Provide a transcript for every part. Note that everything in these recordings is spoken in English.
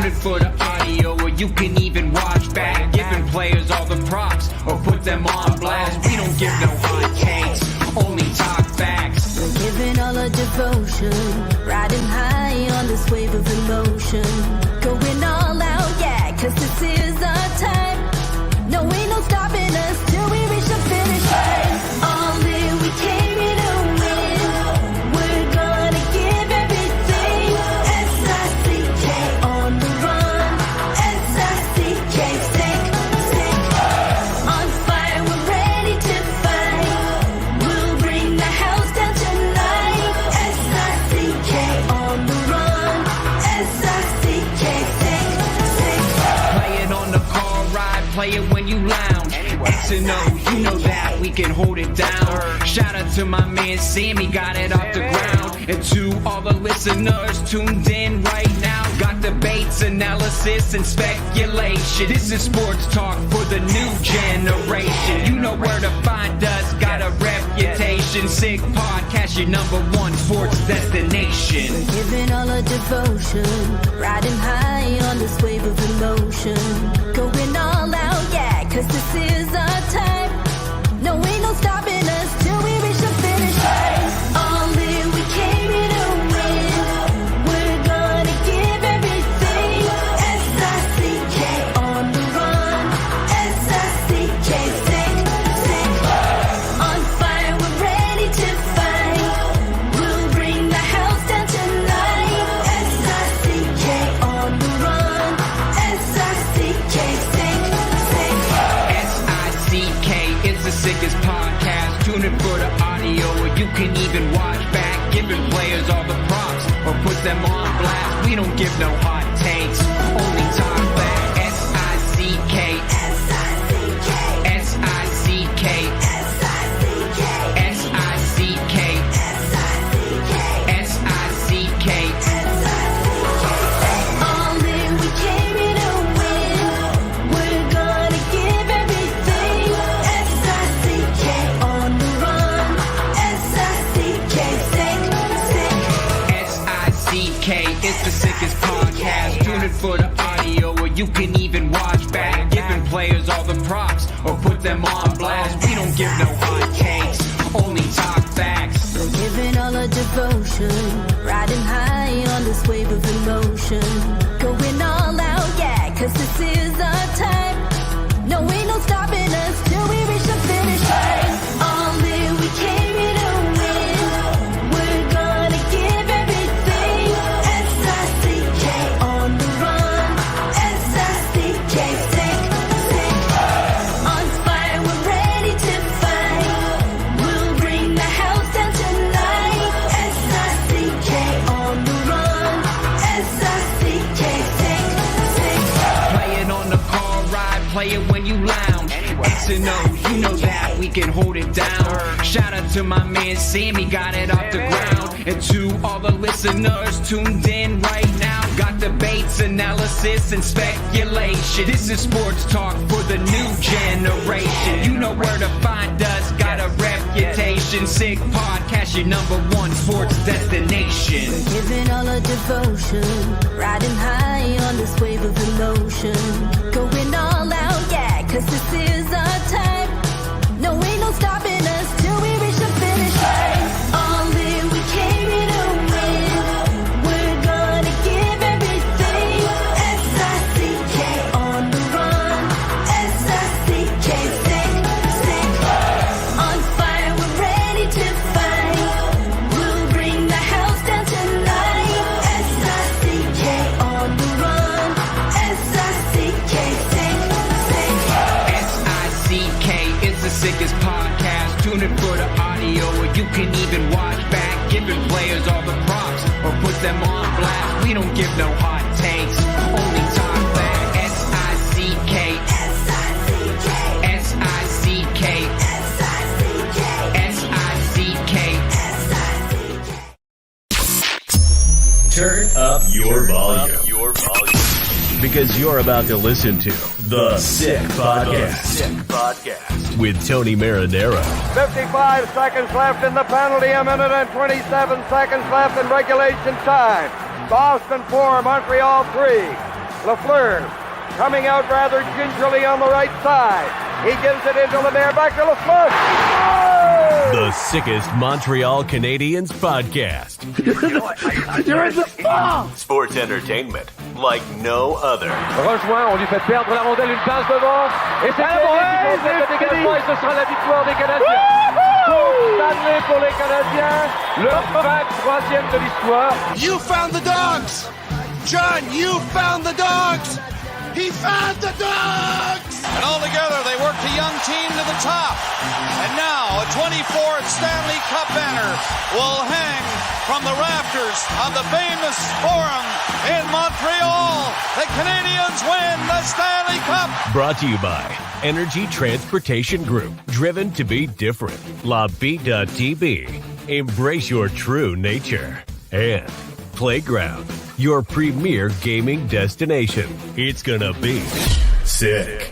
Tune in for the audio, or you can even watch back. Giving players all the props, or put them on blast. We don't give no hot takes, only talk facts. We're giving all our devotion, riding high on this wave of emotion. Going all out, yeah, cause this is our time. No, ain't no stopping us till we reach the finish line. All in, we came here to win. We're gonna give everything. S-I-C-K on the run. S-I-C-K, sick. On fire, we're ready to fight. We'll bring the house down tonight. S-I-C-K on the run. S-I-C-K, sick. Play it on the car ride, play it when you lounge. X and O, you know that we can hold it down. Shout out to my man Sammy, got it off the ground. And to all the listeners tuned in right now. Got debates, analysis, and speculation. This is sports talk for the new generation. You know where to find us, got a reputation. Sick podcast, your #1 sports destination. We're giving all our devotion, riding high on this wave of emotion. Going all out, yeah, cause this is our time. No, ain't no stopping us till we reach the finish line. All in, we came here to win. We're gonna give everything. S-I-C-K on the run. S-I-C-K, sick. On fire, we're ready to fight. We'll bring the house down tonight. S-I-C-K on the run. S-I-C-K, sick. S-I-C-K is the sickest podcast. Tune in for the audio, or you can even watch back. Giving players all the props, or put them on blast. We don't give no hot takes, only talk back. S-I-C-K, S-I-C-K, S-I-C-K, S-I-C-K, S-I-C-K, S-I-C-K. All in, we came here to win. We're gonna give everything. S-I-C-K on the run. S-I-C-K, sick. S-I-C-K is the sickest podcast. Tune in for the audio, or you can even watch back. Giving players all the props, or put them on blast. We don't give no hot takes, only talk facts. We're giving all our devotion, riding high on this wave of emotion. Going all out, yeah, cause this is our time. No, ain't no stopping us till we reach the finish line. All in, we came here to win. We're gonna give everything. S-I-C-K on the run. S-I-C-K, sick. On fire, we're ready to fight. We'll bring the house down tonight. S-I-C-K on the run. S-I-C-K, sick. Play it on the car ride, play it when you lounge. X and O, you know that we can hold it down. Shout out to my man Sammy, got it off the ground. And to all the listeners tuned in right now. Got debates, analysis, and speculation. This is sports talk for the new generation. You know where to find us, got a reputation. Sick podcast, your #1 sports destination. We're giving all our devotion, riding high on this wave of emotion. Going all out, yeah, cause this is our time. No, ain't no stopping us till we reach the finish line. All in, we came here to win. We're gonna give everything. S-I-C-K on the run. S-I-C-K, sick. On fire, we're ready to fight. We'll bring the house down tonight. S-I-C-K on the run. S-I-C-K, sick. S-I-C-K is the sickest podcast. Tune in for the audio, or you can even watch back. Giving players all the props, or put them on blast. We don't give no hot takes, only talk back. S-I-C-K, S-I-C-K, S-I-C-K, S-I-C-K, S-I-C-K, S-I-C-K. Turn up your volume. Because you're about to listen to The Sick Podcast. With Tony Marinaro. 55 seconds left in the penalty, a minute and 27 seconds left in regulation time. Boston 4, Montreal 3. Lafleur coming out rather gingerly on the right side. He gives it into Lemaire, back to Lafleur. Oh! The sickest Montreal Canadiens podcast. You're in the ball! Sports entertainment like no other. Rejoint, on lui fait perdre la rondelle, une passe devant. Et c'est le dégagement et ce sera la victoire des Canadiens. Stanley pour les Canadiens, le 23e de l'histoire. You found the dogs! John, you found the dogs! He found the dogs! And all together, they work the young team to the top. And now, a 24th Stanley Cup banner will hang from the rafters of the famous Forum in Montreal. The Canadiens win the Stanley Cup! Brought to you by Energy Transportation Group. Driven to be different. La Vida TV. Embrace your true nature. And Playground, your premier gaming destination. It's gonna be sick.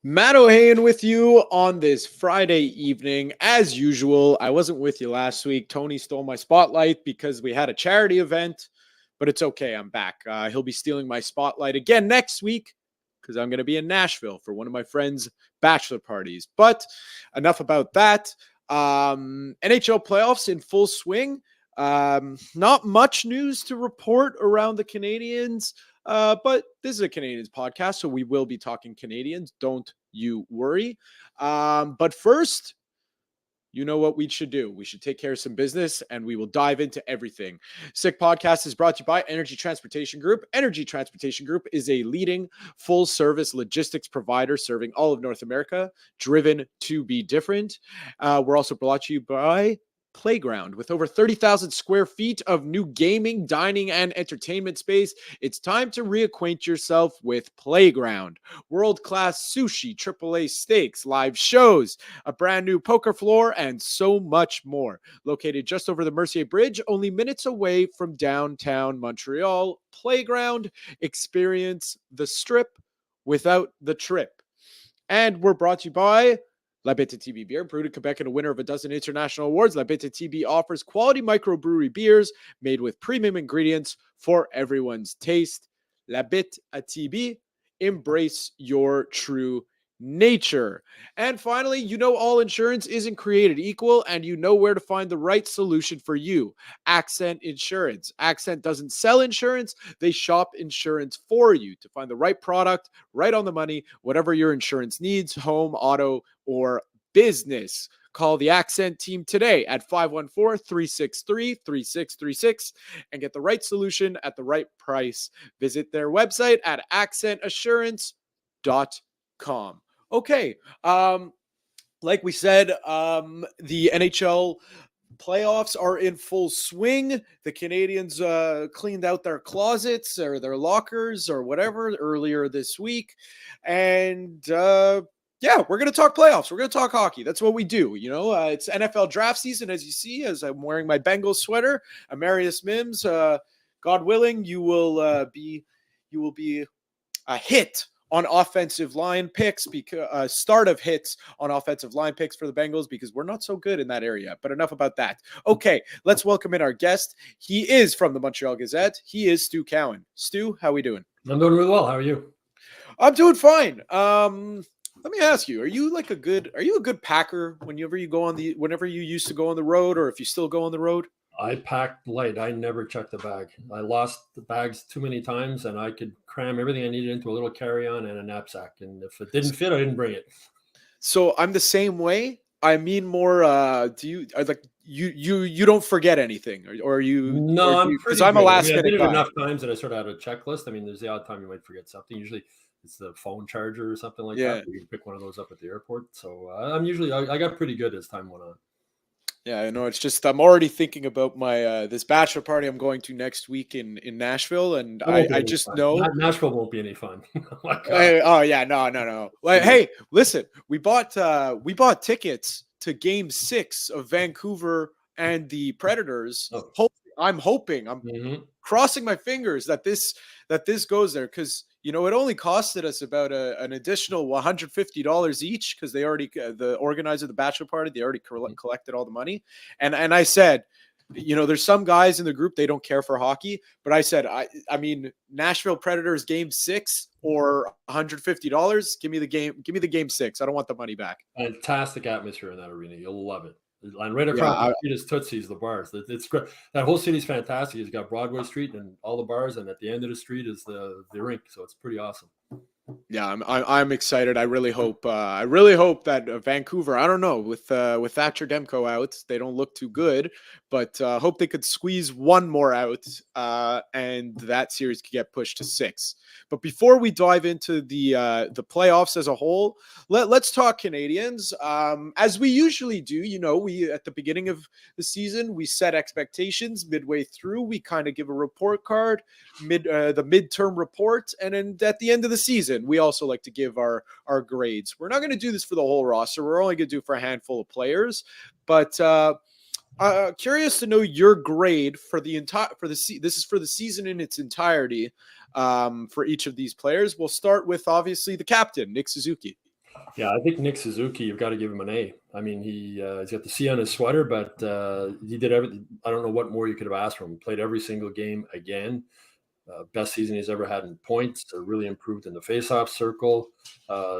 Matt Ohayon with you on this Friday evening. As usual, I wasn't with you last week. Tony stole my spotlight because we had a charity event, but it's okay. I'm back. He'll be stealing my spotlight again next week because I'm going to be in Nashville for one of my friends' bachelor parties. But enough about that. NHL playoffs in full swing. Not much news to report around the Canadiens, but this is a Canadiens podcast, so we will be talking Canadiens. Don't you worry. But first, you know what we should do. We should take care of some business, and we will dive into everything. Sick Podcast is brought to you by Energy Transportation Group. Energy Transportation Group is a leading full-service logistics provider serving all of North America, driven to be different. We're also brought to you by Playground. With over 30,000 square feet of new gaming, dining, and entertainment space, it's time to reacquaint yourself with Playground. World-class sushi, AAA steaks, live shows, a brand new poker floor, and so much more. Located just over the Mercier Bridge, only minutes away from downtown Montreal, Playground. Experience the strip without the trip. And we're brought to you by La Bête TB Beer, brewed in Quebec and a winner of a dozen international awards. La Bête TB offers quality microbrewery beers made with premium ingredients for everyone's taste. La Bête TB, embrace your true nature. And finally, you know all insurance isn't created equal, and you know where to find the right solution for you. Accent Insurance. Accent doesn't sell insurance, they shop insurance for you to find the right product, right on the money, whatever your insurance needs, home, auto, or business. Call the Accent team today at 514-363-3636 and get the right solution at the right price. Visit their website at accentassurance.com. Okay, like we said, the NHL playoffs are in full swing. The Canadiens cleaned out their closets or their lockers or whatever earlier this week. And yeah, we're going to talk playoffs. We're going to talk hockey. That's what we do. You know, it's NFL draft season, as you see, as I'm wearing my Bengals sweater. Amarius Mims, God willing, you will be a hit on offensive line picks, because start of hits on offensive line picks for the Bengals, because we're not so good in that area. But enough about that. Okay, let's welcome in our guest. He is from the Montreal Gazette. He is Stu Cowan. Stu, how are we doing? I'm doing really well. How are you? I'm doing fine. Let me ask you: Are you a good packer whenever you used to go on the road, or if you still go on the road? I packed light. I never checked the bag. I lost the bags too many times, and I could cram everything I needed into a little carry-on and a knapsack. And if it didn't fit, I didn't bring it. So I'm the same way. I mean, more. You don't forget anything, or are you? No, I'm because I'm a last minute I did it guy. enough times that I sort of had a checklist. I mean, there's the odd time you might forget something. Usually, it's the phone charger or something like that. You can pick one of those up at the airport. So I got pretty good as time went on. Yeah, I know. It's just I'm already thinking about my this bachelor party I'm going to next week in Nashville, and I just know Nashville won't be any fun. Oh yeah, no. Like, hey, listen, we bought tickets to Game 6 of Vancouver and the Predators. I'm crossing my fingers that this goes there, because you know it only costed us about an additional $150 each, because they already the organizer of the bachelor party, they already collected all the money, and I said, there's some guys in the group, they don't care for hockey, but I said, I mean, Nashville Predators game 6 or $150. Give me the game 6. I don't want the money back. Fantastic atmosphere in that arena. You'll love it. And right across the street is Tootsie's, the bars. It's great. That whole city's fantastic. It's got Broadway Street and all the bars, and at the end of the street is the rink. So it's pretty awesome. Yeah, I'm excited. I really hope that Vancouver, I don't know, with Thatcher Demko out, they don't look too good, but hope they could squeeze one more out, and that series could get pushed to 6. But before we dive into the playoffs as a whole, let's talk Canadiens. As we usually do, we at the beginning of the season, we set expectations. Midway through, we kind of give a report card, the midterm report, and then at the end of the season, we also like to give our grades. We're not going to do this for the whole roster. We're only going to do for a handful of players. But curious to know your grade for the this is for the season in its entirety for each of these players. We'll start with obviously the captain, Nick Suzuki. Yeah, I think Nick Suzuki, you've got to give him an A. I mean, he's got the C on his sweater, but he did everything. I don't know what more you could have asked from him. Played every single game again. Best season he's ever had in points. Really improved in the faceoff circle.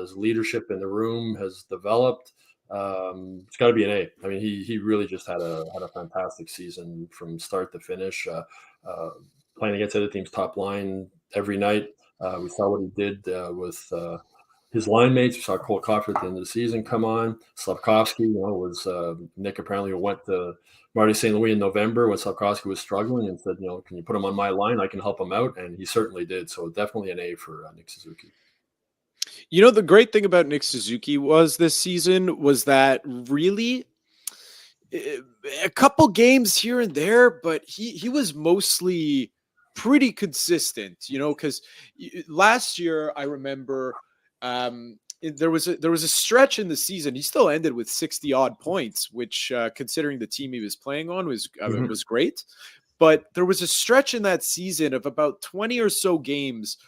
His leadership in the room has developed. It's got to be an A. I mean, he really just had a fantastic season from start to finish. Playing against other teams' top line every night. We saw what he did with his line mates. We saw Cole Caulfield at the end of the season come on. Slavkovsky, was Nick apparently went to Marty St. Louis in November when Slavkovsky was struggling and said, can you put him on my line? I can help him out. And he certainly did. So definitely an A for Nick Suzuki. The great thing about Nick Suzuki this season was that really a couple games here and there, but he was mostly pretty consistent, because last year I remember there was a stretch in the season. He still ended with 60 odd points, which considering the team he was playing on was great. But there was a stretch in that season of about 20 or so games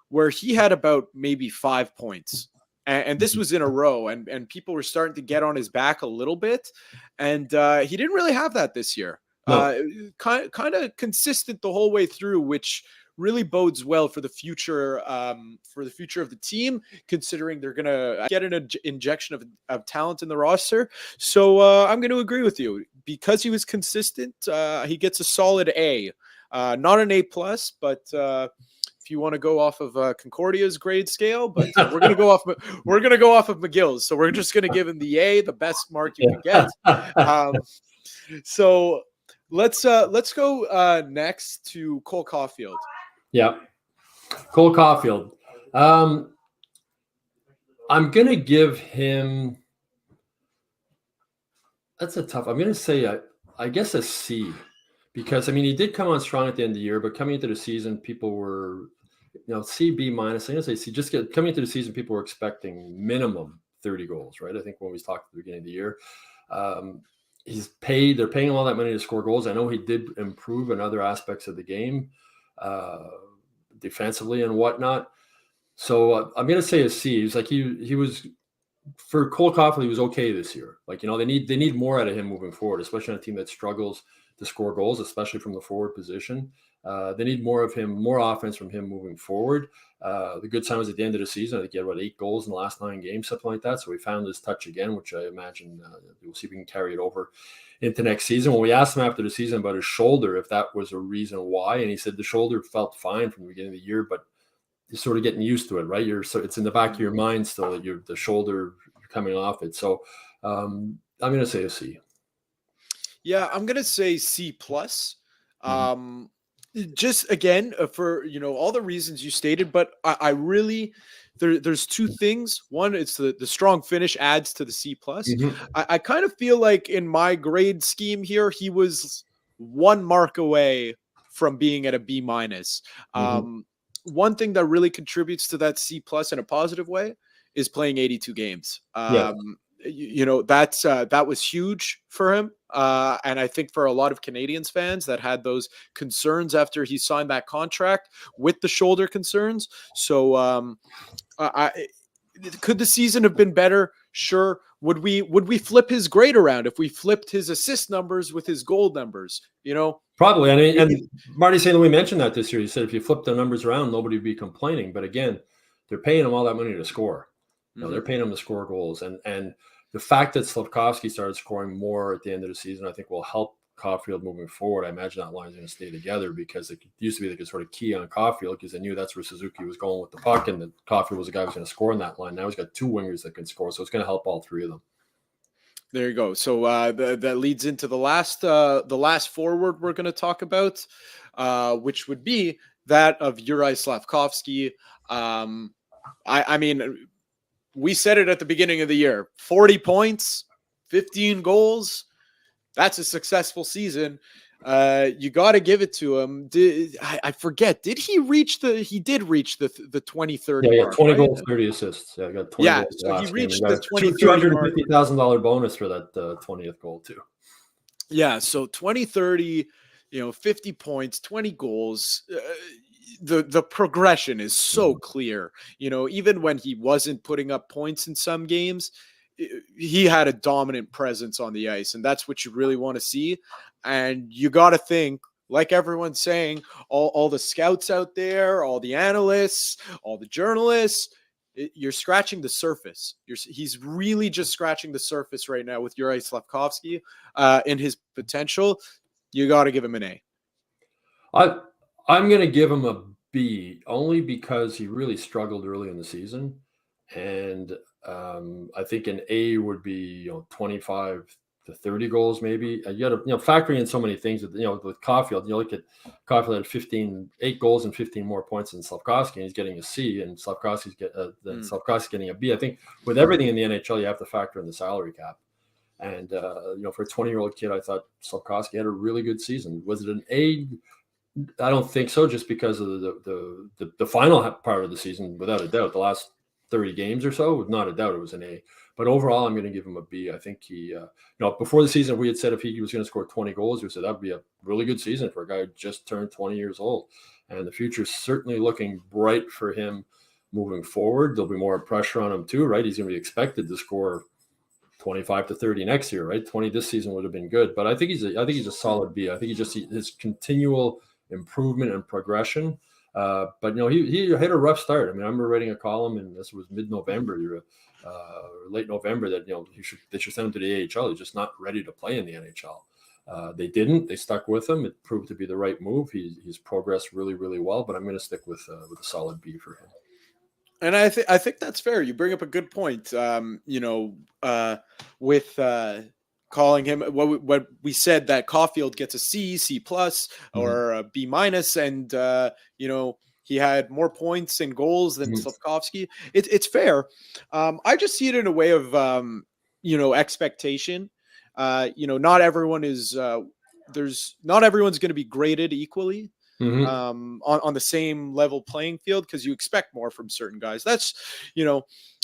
where he had about maybe 5 points. And this was in a row, and people were starting to get on his back a little bit. And he didn't really have that this year. No. Kind of consistent the whole way through, which really bodes well for the future of the team, considering they're going to get an injection of talent in the roster. So I'm going to agree with you. Because he was consistent, he gets a solid A. Not an A+, but if you want to go off of Concordia's grade scale, but we're going to go off of McGill's. So we're just going to give him the A, the best mark you can get. So let's go next to Cole Caulfield. Yeah. Cole Caulfield. I'm going to give him, that's a tough, I'm going to say, I guess a C, because, he did come on strong at the end of the year, but coming into the season, people were, C, B minus. I'm going to say C, coming into the season, people were expecting minimum 30 goals, right? I think when we talked at the beginning of the year, they're paying all that money to score goals. I know he did improve in other aspects of the game, defensively and whatnot. So I'm going to say a C. He's like, he was, for Cole Caulfield, he was okay this year. Like, they need more out of him moving forward, especially on a team that struggles to score goals, especially from the forward position. They need more of him, more offense from him moving forward. The good sign was at the end of the season, I think he had 8 goals in the last 9 games, something like that. So he found his touch again, which I imagine we'll see if we can carry it over into next season. When we asked him after the season about his shoulder, if that was a reason why, and he said the shoulder felt fine from the beginning of the year, but you're sort of getting used to it, right? It's in the back of your mind still that the shoulder coming off it. So I'm going to say a C. Yeah, I'm going to say C+. Just again, for all the reasons you stated, but I really there's 2 things. One, it's the strong finish adds to the C+. I kind of feel like in my grade scheme here, he was 1 mark away from being at a B-. One thing that really contributes to that C+ in a positive way is playing 82 games. That was huge for him. And I think for a lot of Canadiens fans that had those concerns after he signed that contract with the shoulder concerns. So Could the season have been better? Sure. Would we flip his grade around if we flipped his assist numbers with his goal numbers? Probably. And Marty St. Louis mentioned that this year. He said if you flip the numbers around, nobody would be complaining. But again, they're paying him all that money to score. They're paying him to score goals. And the fact that Slafkovsky started scoring more at the end of the season, I think will help Caulfield moving forward. I imagine that line's going to stay together because it used to be they could sort of key on Caulfield because they knew that's where Suzuki was going with the puck, and that Caulfield was the guy who was going to score in that line. Now he's got 2 wingers that can score, so it's going to help all 3 of them. There you go. So that leads into the last forward we're going to talk about, which would be that of Juraj Slafkovsky. I mean, we said it at the beginning of the year: 40 points, 15 goals. That's a successful season. You got to give it to him. I forget? Did he reach the? He did reach the 20-30. Yeah, mark, 20 right? goals, 30 assists. Yeah, I got 20. Yeah, goals so he last reached game. the 20-30 mark. $250,000 bonus for that 20th goal too. Yeah, so 20-30, 50 points, 20 goals. The progression is so clear. Even when he wasn't putting up points in some games, he had a dominant presence on the ice, and that's what you really want to see. And you got to think, like everyone's saying, all the scouts out there, all the analysts, all the journalists, you're scratching the surface. He's really just scratching the surface right now with Juraj Slafkovsky in his potential. You got to give him an A. I'm going to give him a B only because he really struggled early in the season, and I think an A would be 25 to 30 goals maybe. You got to factor in so many things with Caulfield. You look at Caulfield had 8 goals and 15 more points than Slafkovsky, and he's getting a C, and Slafkovsky's getting a B. I think with everything in the NHL, you have to factor in the salary cap. And for a 20-year-old kid, I thought Slafkovsky had a really good season. Was it an A? I don't think so, just because of the final part of the season, without a doubt. The last 30 games or so, not a doubt it was an A. But overall, I'm going to give him a B. I think he, before the season, we had said if he was going to score 20 goals, we said that would be a really good season for a guy who just turned 20 years old. And the future's certainly looking bright for him moving forward. There'll be more pressure on him too, right? He's going to be expected to score 25 to 30 next year, right? 20 this season would have been good, but I think he's a solid B. I think his continual improvement and progression. But he hit a rough start. I mean, I remember writing a column, and this was mid-November, late November, that they should send him to the AHL. He's just not ready to play in the NHL. They didn't. They stuck with him. It proved to be the right move. He's progressed really, really well. But I'm going to stick with a solid B for him. And I think that's fair. You bring up a good point. With calling him what we said, that Caulfield gets a C plus, or a B minus, and he had more points and goals than Slafkovsky. It's fair. I just see it in a way of expectation. Not everyone is not everyone's going to be graded equally. On the same level playing field, because you expect more from certain guys. That's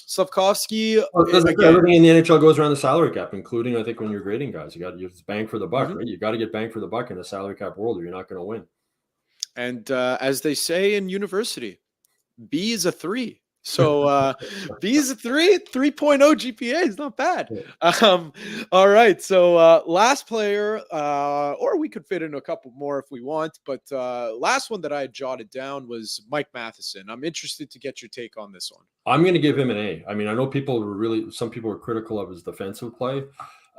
Slafkovsky. Everything in the NHL goes around the salary cap, including, I think, when you're grading guys, you got to use bang for the buck, right? You got to get bang for the buck in a salary cap world, or you're not going to win. And as they say in university, B is a 3. So B is a 3.0 GPA is not bad. All right. So last player, or we could fit in a couple more if we want, but last one that I had jotted down was Mike Matheson. I'm interested to get your take on this one. I'm going to give him an A. I mean, I know some people were critical of his defensive play,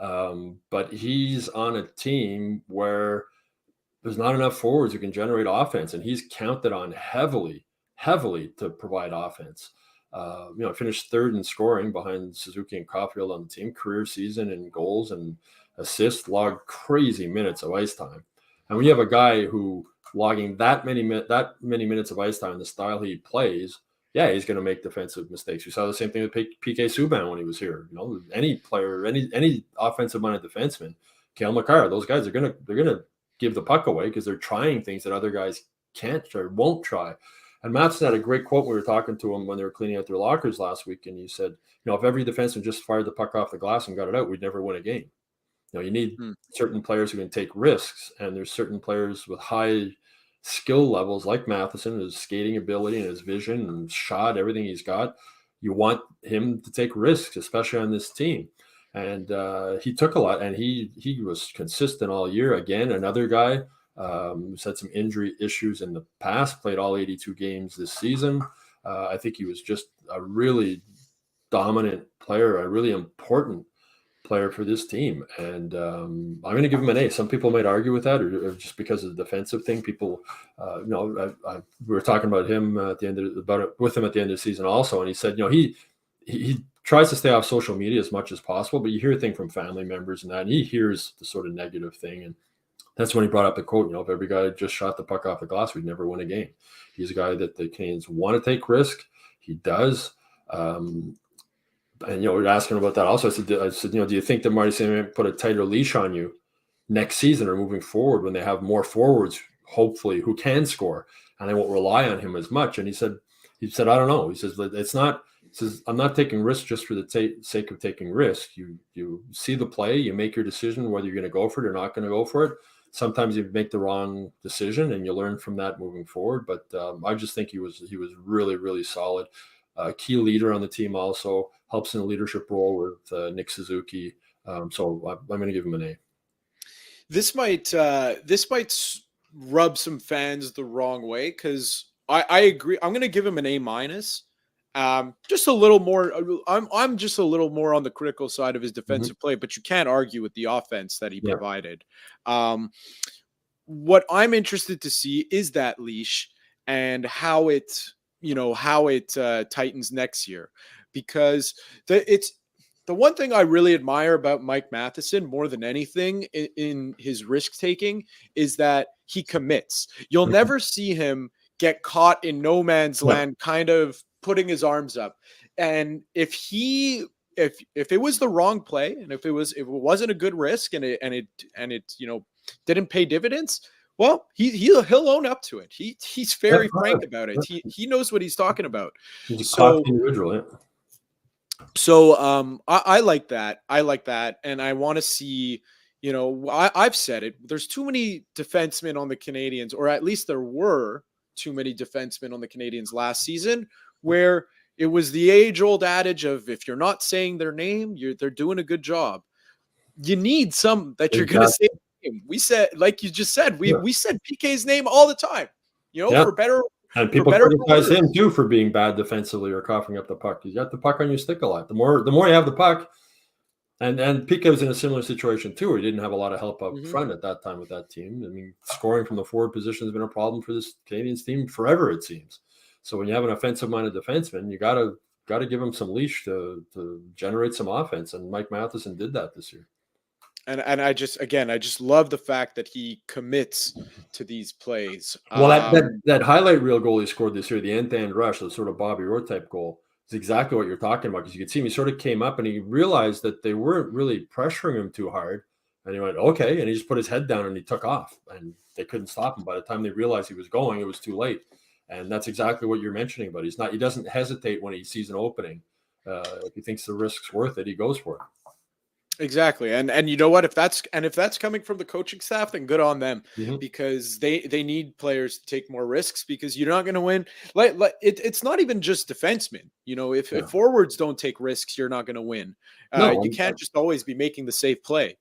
but he's on a team where there's not enough forwards who can generate offense, and he's counted on heavily to provide offense. Finished 3rd in scoring behind Suzuki and Caulfield on the team. Career season in goals and assists, logged crazy minutes of ice time. And when you have a guy who logging that many minutes of ice time, the style he plays, yeah, he's going to make defensive mistakes. We saw the same thing with PK Subban when he was here. Any player, any offensive-minded defenseman, Cale Makar, those guys they're gonna give the puck away because they're trying things that other guys can't or won't try. And Matheson had a great quote when we were talking to him when they were cleaning out their lockers last week, and he said, if every defenseman just fired the puck off the glass and got it out, we'd never win a game. You need certain players who can take risks, and there's certain players with high skill levels like Matheson, his skating ability and his vision and shot, everything he's got. you want him to take risks, especially on this team. And he took a lot, and he was consistent all year. Again, another guy who's had some injury issues in the past, played all 82 games this season. I think he was just a really dominant player, a really important player for this team. And I'm going to give him an A. Some people might argue with that, or just because of the defensive thing. People, we were talking about him with him at the end of the season also, and he said, he tries to stay off social media as much as possible, but you hear things from family members and that, and he hears the sort of negative thing. And that's when he brought up the quote, if every guy just shot the puck off the glass, we'd never win a game. He's a guy that the Canadiens want to take risk. He does. And, we're asking about that also. I said, do you think that Marty Saint put a tighter leash on you next season or moving forward when they have more forwards, hopefully, who can score, and they won't rely on him as much? And he said, I don't know. He says, it's not. He says, I'm not taking risks just for the sake of taking risk. You see the play, you make your decision whether you're going to go for it or not going to go for it. Sometimes you make the wrong decision, and you learn from that moving forward. But I just think he was really, really solid. Key leader on the team, also helps in a leadership role with Nick Suzuki. So I'm going to give him an A. This might rub some fans the wrong way, because I agree. I'm going to give him an A-. Just a little more. I'm just a little more on the critical side of his defensive play, but you can't argue with the offense that he provided. What I'm interested to see is that leash and how it tightens next year, because it's the one thing I really admire about Mike Matheson more than anything in his risk taking is that he commits. You'll never see him get caught in no man's land, kind of putting his arms up. And if it was the wrong play, and if it wasn't a good risk, and it didn't pay dividends, well, he'll own up to it. He's very frank about it. He knows what he's talking about. He's a cocky individual, yeah. So I like that. And I want to see, I've said it. There's too many defensemen on the Canadiens, or at least there were too many defensemen on the Canadiens last season, where it was the age-old adage of, if you're not saying their name, they're doing a good job. You need some that you're going to say. We said, like you just said, we said PK's name all the time, for better. And people criticize him too for being bad defensively or coughing up the puck. You got the puck on your stick a lot. The more you have the puck, and PK was in a similar situation too, where he didn't have a lot of help up front at that time with that team. I mean, scoring from the forward position has been a problem for this Canadiens team forever, it seems. So when you have an offensive-minded defenseman, you got to give him some leash to generate some offense, and Mike Matheson did that this year. And I just love the fact that he commits to these plays. Well, that highlight reel goal he scored this year, the end-to-end rush, the sort of Bobby Orr type goal, is exactly what you're talking about, because you could see him. He sort of came up and he realized that they weren't really pressuring him too hard, and he went, okay, and he just put his head down and he took off, and they couldn't stop him. By the time they realized he was going, it was too late. And that's exactly what you're mentioning. But he doesn't hesitate when he sees an opening. If he thinks the risk's worth it, he goes for it. Exactly. And you know what? If that's coming from the coaching staff, then good on them, because they need players to take more risks, because you're not going to win. It's not even just defensemen. If forwards don't take risks, you're not going to win. You can't just always be making the safe play.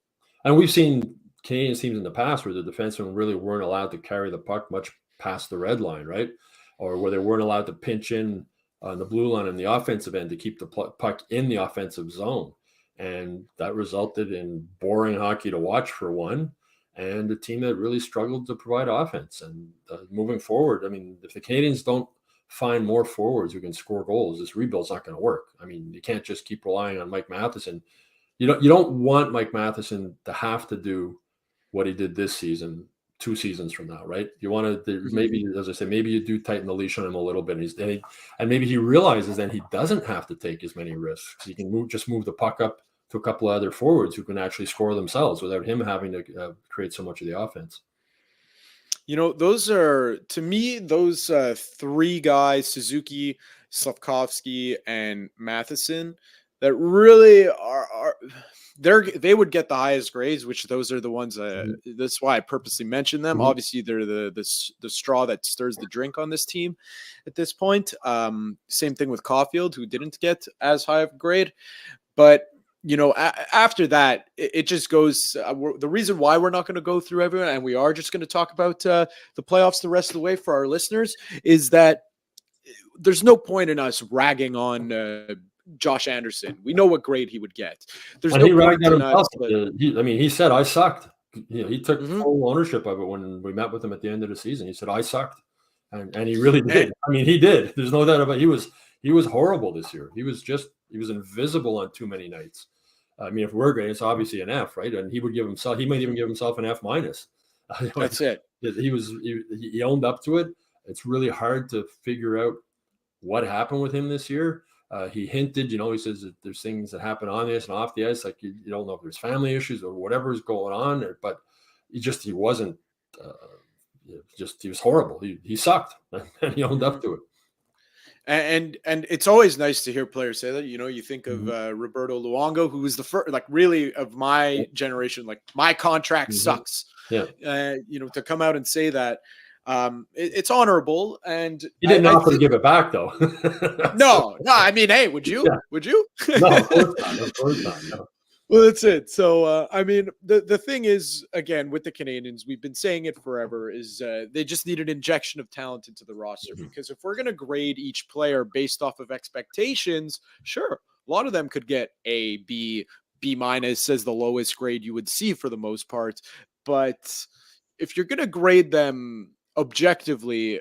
And we've seen Canadian teams in the past where the defensemen really weren't allowed to carry the puck much past the red line, right? Or where they weren't allowed to pinch in on the blue line in the offensive end to keep the puck in the offensive zone. And that resulted in boring hockey to watch, for one, and a team that really struggled to provide offense. And moving forward, I mean, if the Canadiens don't find more forwards who can score goals, this rebuild's not going to work. I mean, you can't just keep relying on Mike Matheson. You don't want Mike Matheson to have to do what he did this season 2 seasons from now, right? You want to maybe, as I say, maybe you do tighten the leash on him a little bit, and maybe he realizes then he doesn't have to take as many risks. He can move the puck up to a couple of other forwards who can actually score themselves without him having to create so much of the offense. Those are, to me, those 3 guys, Suzuki, Slavkovsky, and Matheson, that really are they would get the highest grades, which those are the ones that's why I purposely mentioned them. Obviously, they're the straw that stirs the drink on this team at this point. Same thing with Caulfield, who didn't get as high of a grade. But after that, it just goes. The reason why we're not going to go through everyone, and we are just going to talk about the playoffs the rest of the way for our listeners, is that there's no point in us ragging on Josh Anderson. We know what grade he would get. There's no point in us. He said, I sucked. He took full ownership of it when we met with him at the end of the season. He said, I sucked. And he really did. He did. There's no doubt about it. He was horrible this year. He was invisible on too many nights. If we're grading, it's obviously an F, right? And he might even give himself an F minus. That's it. He owned up to it. It's really hard to figure out what happened with him this year. He hinted, he says that there's things that happen on the ice and off the ice. Like you don't know if there's family issues or whatever is going on there, but he wasn't, he was horrible. He sucked and he owned up to it. And it's always nice to hear players say that. You think of Roberto Luongo, who was the first, really of my generation, my contract sucks. Yeah. To come out and say that, it's honorable. And he didn't offer to give it back, though. No. Hey, would you? Yeah. Would you? No, of course not. No. Well, that's it. So, the thing is, again, with the Canadiens, we've been saying it forever, is they just need an injection of talent into the roster. Because if we're going to grade each player based off of expectations, sure, a lot of them could get A, B minus as the lowest grade you would see for the most part. But if you're going to grade them objectively,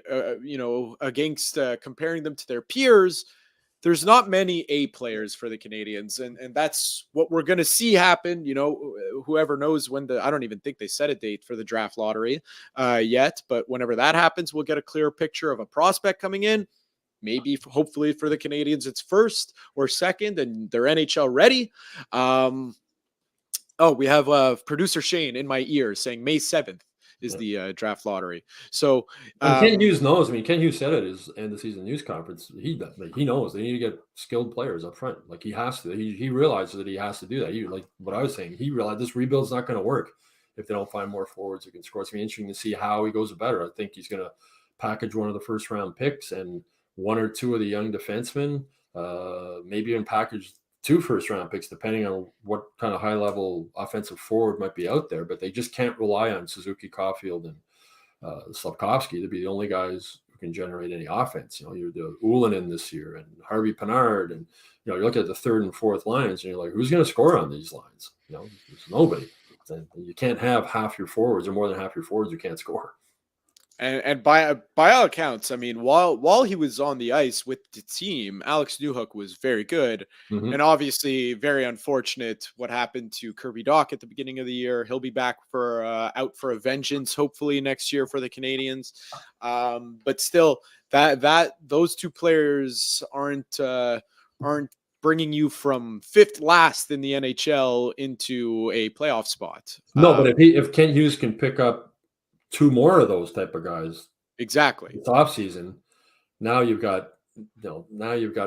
against comparing them to their peers, there's not many A players for the Canadiens, and that's what we're going to see happen. Whoever knows when I don't even think they set a date for the draft lottery yet, but whenever that happens, we'll get a clear picture of a prospect coming in. Maybe, hopefully for the Canadiens, it's first or second, and they're NHL ready. We have producer Shane in my ear saying May 7th. Is the draft lottery. So Ken Hughes knows. Ken Hughes said it is end of season news conference. He knows they need to get skilled players up front. He has to. He realizes that he has to do that. What I was saying. He realized this rebuild's not going to work if they don't find more forwards who can score. It's going to be interesting to see how he goes about it. I think he's going to package one of the first round picks and one or two of the young defensemen. Maybe even package 2 first-round picks, depending on what kind of high-level offensive forward might be out there. But they just can't rely on Suzuki, Caulfield, and Slafkovsky to be the only guys who can generate any offense. You're the Ullinen this year and Harvey Pinard, and you look at the third and fourth lines, and you're like, who's going to score on these lines? There's nobody. And you can't have half your forwards or more than half your forwards who can't score. And by all accounts, while he was on the ice with the team, Alex Newhook was very good. And obviously very unfortunate what happened to Kirby Dach at the beginning of the year. He'll be back out for a vengeance, hopefully next year for the Canadiens. But still, that those two players aren't bringing you from fifth last in the NHL into a playoff spot. No, but if Kent Hughes can pick up 2 more of those type of guys. Exactly. It's off season. Now you've got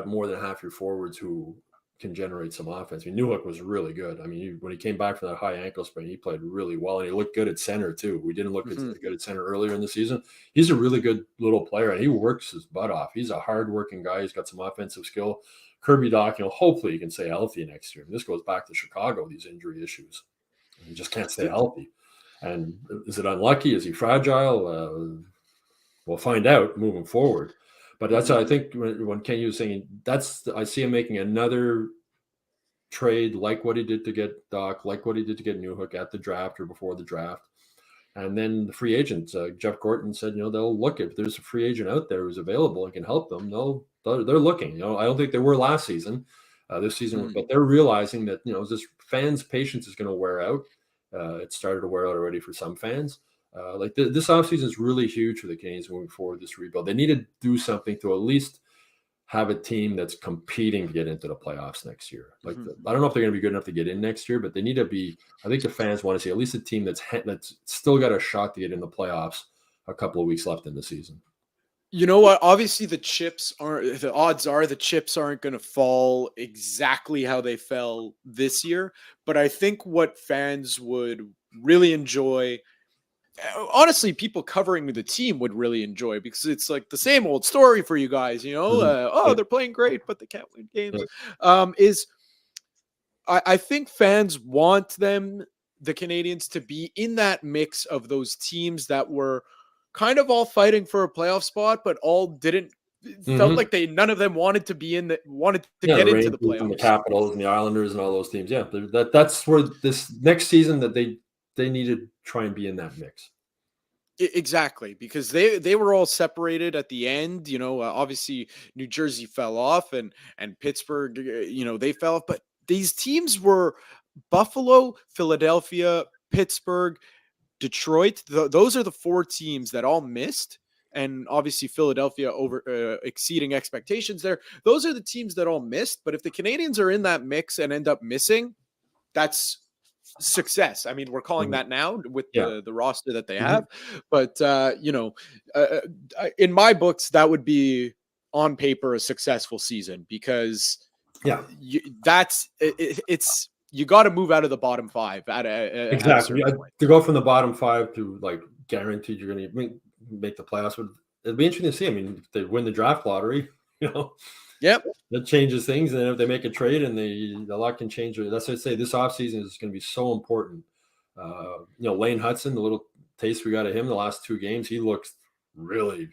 more than half your forwards who can generate some offense. Newhook was really good. When he came back from that high ankle sprain, he played really well, and he looked good at center too. We didn't look good at center earlier in the season. He's a really good little player, and he works his butt off. He's a hard-working guy. He's got some offensive skill. Kirby Dach, hopefully he can stay healthy next year. And this goes back to Chicago, these injury issues. He just can't stay healthy. And is it unlucky? Is he fragile? We'll find out moving forward. But that's I think when Ken was saying I see him making another trade like what he did to get Dach, like what he did to get Newhook at the draft or before the draft. And then the free agents, Jeff Gorton said, they'll look if there's a free agent out there who's available and can help them. They're looking. I don't think they were last season, this season, but they're realizing that this fans' patience is going to wear out. It started to wear out already for some fans. This offseason is really huge for the Canadiens moving forward, this rebuild. They need to do something to at least have a team that's competing to get into the playoffs next year. I don't know if they're going to be good enough to get in next year, but they need to be. I think the fans want to see at least a team that's still got a shot to get in the playoffs a couple of weeks left in the season. You know what? Obviously, the odds are the chips aren't going to fall exactly how they fell this year. But I think what fans would really enjoy, honestly, people covering the team would really enjoy, because it's like the same old story for you guys, Mhm. they're playing great, but they can't win games. Yeah. Is I think fans want the Canadians, to be in that mix of those teams that were kind of all fighting for a playoff spot, but all didn't. Felt Mhm. like none of them wanted to wanted to Yeah, the get into the Rangers and the playoffs. Capitals and the Islanders and all those teams. Yeah, that's where this next season that they need to try and be in that mix. Exactly, because they were all separated at the end. Obviously New Jersey fell off, and Pittsburgh, they fell off. But these teams were Buffalo, Philadelphia, Pittsburgh, Detroit. Those are the four teams that all missed, and obviously Philadelphia over exceeding expectations there. Those are the teams that all missed. But if the Canadians are in that mix and end up missing, that's success. I mean, we're calling Mhm. that now with Yeah. the roster that they Mhm. have. But in my books, that would be on paper a successful season, because Yeah. it's you got to move out of the bottom five at a Exactly. certain point. To go from the bottom 5 to, like, guaranteed you're gonna make the playoffs, it'll be interesting to see. I mean, if they win the draft lottery, you know, Yep. that changes things. And then if they make a trade and a lot can change. That's what I say. This offseason is going to be so important. Lane Hudson, the little taste we got of him the last 2 games, he looks really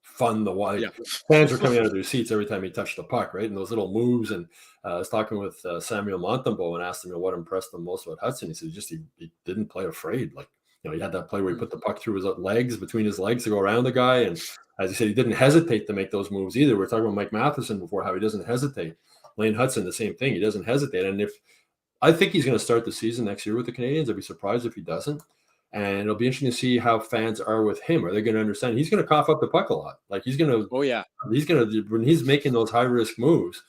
fun to watch. Yeah. Fans are coming out of their seats every time he touched the puck, right? And those little moves. And I was talking with Samuel Montembeau and asked him what impressed him most about Hudson. He said he didn't play afraid. Like, he had that play where he put the puck through his legs, between his legs, to go around the guy. And as he said, he didn't hesitate to make those moves either. We were talking about Mike Matheson before, how he doesn't hesitate. Lane Hudson, the same thing. He doesn't hesitate. And I think he's going to start the season next year with the Canadiens. I'd be surprised if he doesn't. And it'll be interesting to see how fans are with him. Are they going to understand? He's going to cough up the puck a lot. Like, Oh yeah. when he's making those high risk moves,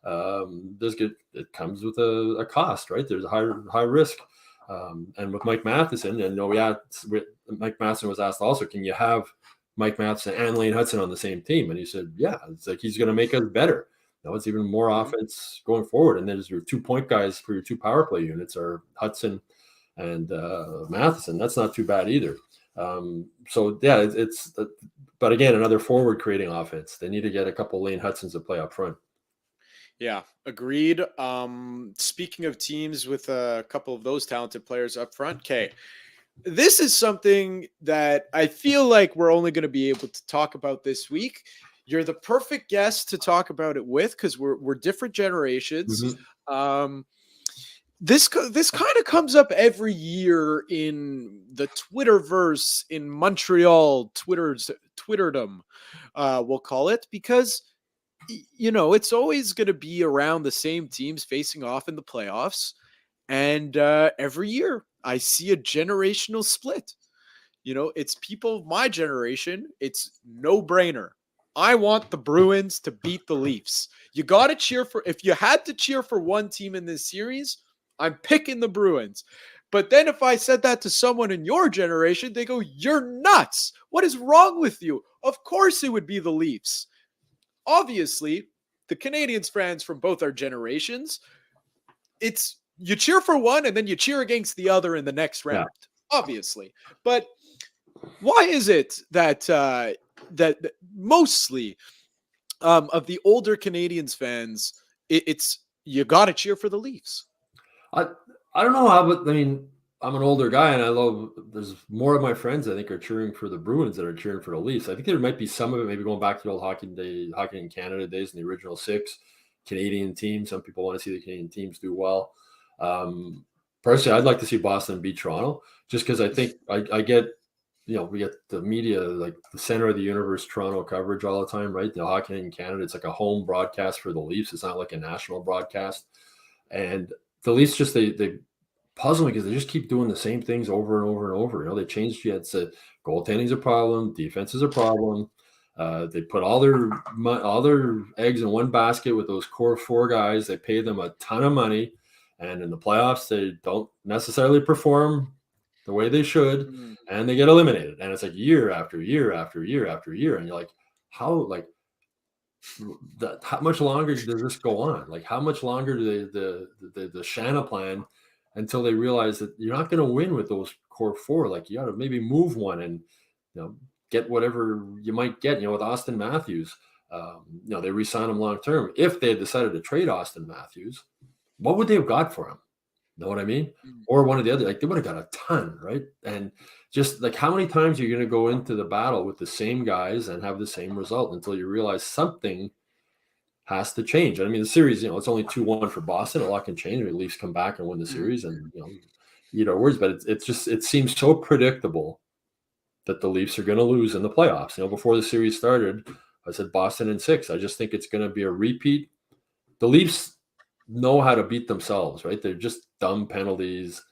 it comes with a cost, right? There's a high risk. And with Mike Matheson, and Mike Matheson was asked also, can you have Mike Matheson and Lane Hudson on the same team? And he said, yeah, it's like he's going to make us better. It's even more offense going forward. And there's your 2-point guys for your 2 power play units are Hudson and Matheson. That's not too bad either. But again, another forward creating offense. They need to get a couple Lane Hudsons to play up front. Yeah, agreed. Speaking of teams with a couple of those talented players up front, okay, this is something that I feel like we're only going to be able to talk about this week. You're the perfect guest to talk about it with, because we're different generations. Mm-hmm. This kind of comes up every year in the Twitterverse in Montreal, Twitterdom, we'll call it, because it's always going to be around the same teams facing off in the playoffs. And every year I see a generational split. It's people of my generation. It's no brainer. I want the Bruins to beat the Leafs. You got to cheer for, if you had to cheer for one team in this series, I'm picking the Bruins. But then if I said that to someone in your generation, they go, you're nuts. What is wrong with you? Of course it would be the Leafs. Obviously, the Canadiens fans from both our generations, it's you cheer for one and then you cheer against the other in the next round, obviously. But why is it that that mostly of the older Canadiens fans, it's you got to cheer for the Leafs? I don't know how, but I mean, I'm an older guy, and there's more of my friends I think are cheering for the Bruins than are cheering for the Leafs. I think there might be some of it maybe going back to the old hockey in Canada days, in the original 6 Canadian teams. Some people want to see the Canadian teams do well. Personally, I'd like to see Boston beat Toronto, just because I think I get, we get the media, like the center of the universe Toronto coverage all the time, right? The hockey in Canada, it's like a home broadcast for the Leafs. It's not like a national broadcast. And the Leafs just, they puzzle me because they just keep doing the same things over and over and over. They changed yet. It's goaltending's a problem, defense is a problem. They put all their eggs in one basket with those core 4 guys. They pay them a ton of money, and in the playoffs they don't necessarily perform the way they should, and they get eliminated. And it's like year after year after year after year, and you're like, how much longer does this go on? Like, how much longer do the Shanna plan until they realize that you're not going to win with those core four? Like, you got to maybe move one and, get whatever you might get, with Austin Matthews. They re-sign him long-term. If they had decided to trade Austin Matthews, what would they have got for him? Know what I mean? Or one of the other, like, they would have got a ton, right? And just like, how many times are you going to go into the battle with the same guys and have the same result until you realize something has to change? I mean, the series, it's only 2-1 for Boston. A lot can change. The Leafs come back and win the series, and words, but it seems so predictable that the Leafs are going to lose in the playoffs. Before the series started, I said Boston in 6. I just think it's going to be a repeat. The Leafs know how to beat themselves, right? They're just dumb penalties,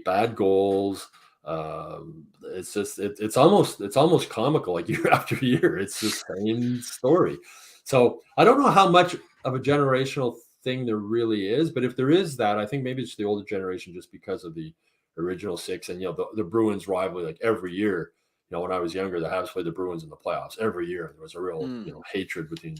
bad goals. It's just it's almost comical, like year after year. It's the same story. So I don't know how much of a generational thing there really is, but if there is that, I think maybe it's the older generation just because of the original 6 and the Bruins rivalry. Like every year, when I was younger, the Habs played the Bruins in the playoffs every year. There was a real hatred between.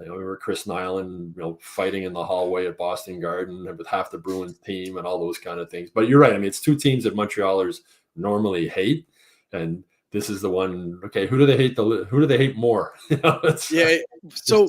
I remember Chris Nyland, fighting in the hallway at Boston Garden with half the Bruins team and all those kind of things. But you're right. I mean, it's two teams that Montrealers normally hate, and this is the one. Okay, who do they hate? Who do they hate more? So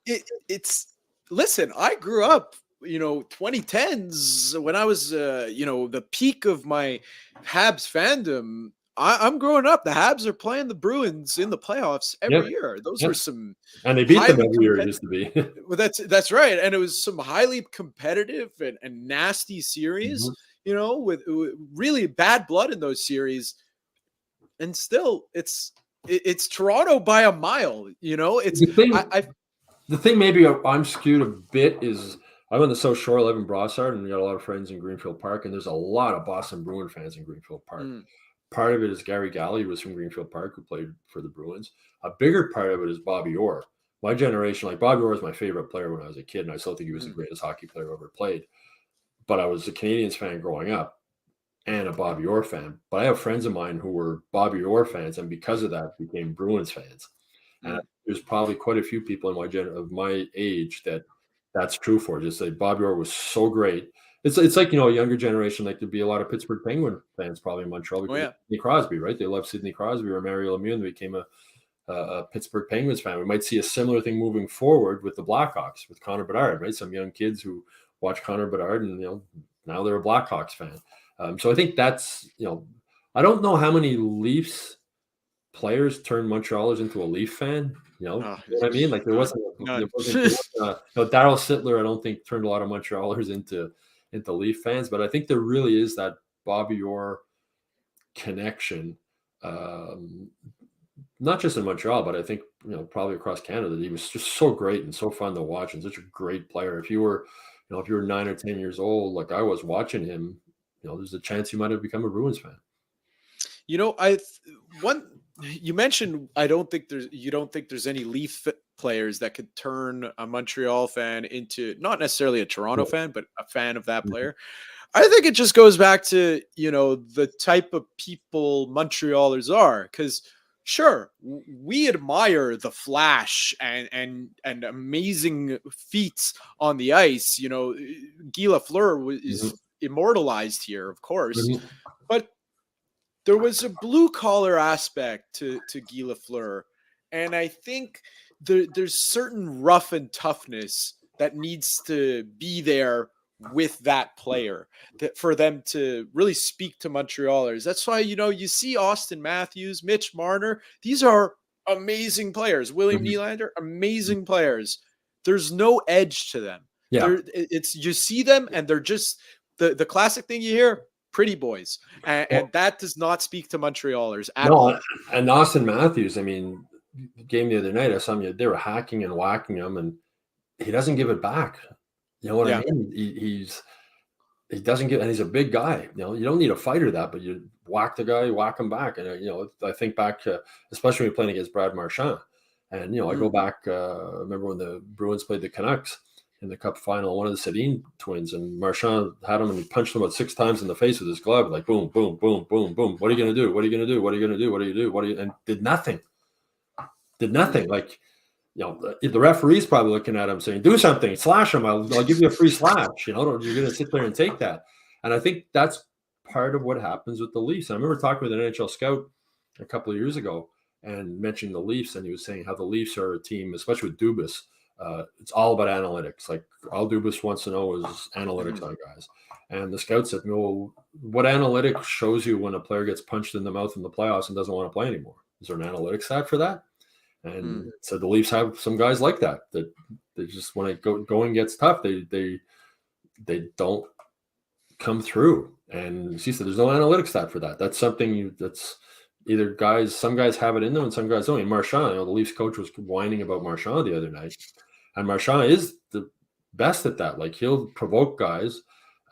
it's listen. I grew up, 2010s when I was, the peak of my Habs fandom. I'm growing up. The Habs are playing the Bruins in the playoffs every year. Those are some, and they beat them every year. It used to be. Well, that's right, and it was some highly competitive and nasty series. With really bad blood in those series, and still, it's Toronto by a mile. It's the thing. Maybe I'm skewed a bit is I'm on the South Shore, I live in Brossard, and we got a lot of friends in Greenfield Park, and there's a lot of Boston Bruin fans in Greenfield Park. Part of it is Gary Galley, who was from Greenfield Park, who played for the Bruins. A bigger part of it is Bobby Orr. My generation, like Bobby Orr was my favorite player when I was a kid, and I still think he was the greatest hockey player ever played. But I was a Canadiens fan growing up and a Bobby Orr fan. But I have friends of mine who were Bobby Orr fans, and because of that, became Bruins fans. And there's probably quite a few people of my age that's true for. Just like Bobby Orr was so great. It's like, a younger generation, like there'd be a lot of Pittsburgh Penguin fans probably in Montreal. Sidney Crosby, right? They love Sidney Crosby, or Mario Lemieux, and became a Pittsburgh Penguins fan. We might see a similar thing moving forward with the Blackhawks, with Connor Bedard, right? Some young kids who watch Connor Bedard and, now they're a Blackhawks fan. So I think that's, I don't know how many Leafs players turned Montrealers into a Leaf fan. You know what I mean? Like there wasn't Daryl Sittler, I don't think, turned a lot of Montrealers into Leaf fans, but I think there really is that Bobby Orr connection, not just in Montreal, but I think probably across Canada. He was just so great and so fun to watch, and such a great player. If you were 9 or 10 years old, like I was watching him, there's a chance you might have become a Bruins fan. You mentioned you don't think there's any Leaf players that could turn a Montreal fan into not necessarily a Toronto fan, but a fan of that player. I think it just goes back to, the type of people Montrealers are, because sure, we admire the flash and amazing feats on the ice. Guy Lafleur is immortalized here, of course, but there was a blue collar aspect to Guy Lafleur, and I think there's certain rough and toughness that needs to be there with that player for them to really speak to Montrealers. That's why, you see Austin Matthews, Mitch Marner. These are amazing players. William Nylander, amazing players. There's no edge to them. Yeah. You see them and they're just the classic thing you hear, pretty boys. And that does not speak to Montrealers at all. And Austin Matthews, I mean, game the other night, I saw him, they were hacking and whacking him, and he doesn't give it back. You know what I mean? He doesn't give, and he's a big guy. You don't need a fighter but you whack the guy, whack him back. And I think back, especially when you're playing against Brad Marchand, and I go back. Remember when the Bruins played the Canucks in the Cup final, one of the Sedin twins, and Marchand had him and he punched him about 6 times in the face with his glove, like boom, boom, boom, boom, boom. What are you gonna do? What are you gonna do? What are you gonna do? What do you do? And did nothing. did nothing. Like, the referee's probably looking at him saying, do something, slash him. I'll give you a free slash. You're going to sit there and take that. And I think that's part of what happens with the Leafs. And I remember talking with an NHL scout a couple of years ago and mentioning the Leafs, and he was saying how the Leafs are a team, especially with Dubas, it's all about analytics. Like, all Dubas wants to know is analytics on guys. And the scout said, no, what analytics shows you when a player gets punched in the mouth in the playoffs and doesn't want to play anymore? Is there an analytics stat for that? And so the Leafs have some guys like that they just, when it going gets tough, they don't come through. And she said, there's no analytics stat for that. That's something that's either some guys have it in them and some guys don't. And Marchand, the Leafs coach was whining about Marchand the other night. And Marchand is the best at that. Like, he'll provoke guys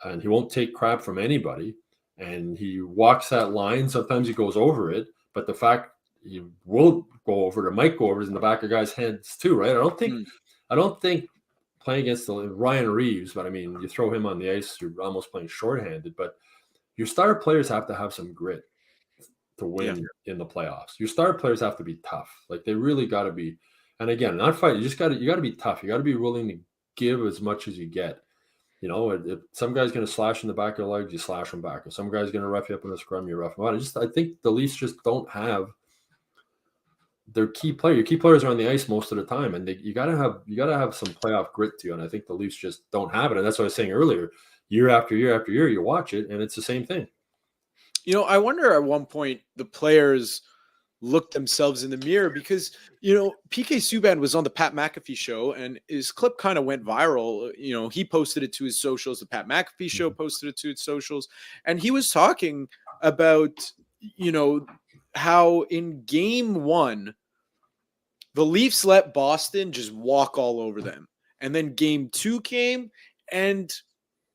and he won't take crap from anybody. And he walks that line. Sometimes he goes over it. But the fact he will go over it or might go over it in the back of guys' heads too, right? I don't think playing against Ryan Reeves, but I mean, you throw him on the ice, you're almost playing shorthanded. But your star players have to have some grit to win in the playoffs. Your star players have to be tough. Like, they really got to be. And again, not fight. You got to be tough. You got to be willing to give as much as you get. If some guy's going to slash in the back of the legs, you slash him back. If some guy's going to rough you up in a scrum, you rough him out. I think the Leafs just don't have their key player. Your key players are on the ice most of the time, and you gotta have some playoff grit to you. And I think the Leafs just don't have it. And that's what I was saying earlier. Year after year after year, you watch it, and it's the same thing. I wonder at one point the players looked themselves in the mirror because, PK Subban was on the Pat McAfee show and his clip kind of went viral. He posted it to his socials. The Pat McAfee show posted it to its socials. And he was talking about, how in game 1, the Leafs let Boston just walk all over them. And then game 2 came and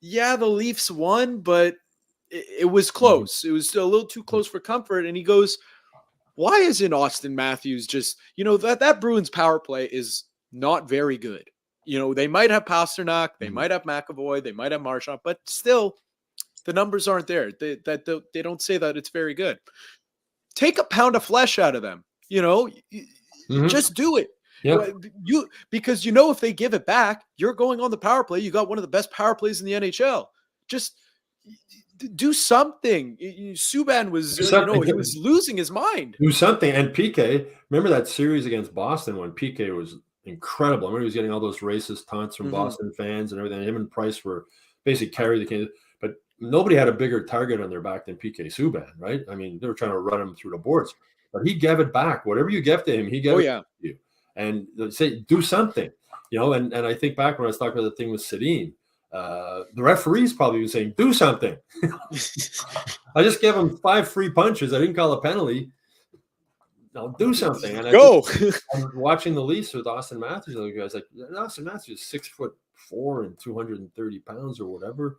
the Leafs won, but it was close. It was still a little too close for comfort. And he goes, why isn't Austin Matthews just, that Bruins power play is not very good. They might have Pasternak, they might have McAvoy, they might have Marchand, but still the numbers aren't there. They don't say that it's very good. Take a pound of flesh out of them, just do it. Yep. Because if they give it back, you're going on the power play. You got one of the best power plays in the NHL. Just do something. Subban was, he was losing his mind. Do something. And PK, remember that series against Boston when PK was incredible. I remember he was getting all those racist taunts from Boston fans and everything. Him and Price were basically carry the Canadiens. But nobody had a bigger target on their back than PK Subban, right? I mean, they were trying to run him through the boards. But he gave it back. Whatever you gave to him, he gave it to you. And say, do something. And I think back when I was talking about the thing with Sedin, the referee's probably was saying, do something. I just gave him 5 free punches. I didn't call a penalty. Now do something. And go. I'm watching the Leafs with Austin Matthews. The other guys like Austin Matthews is 6'4" and 230 pounds or whatever.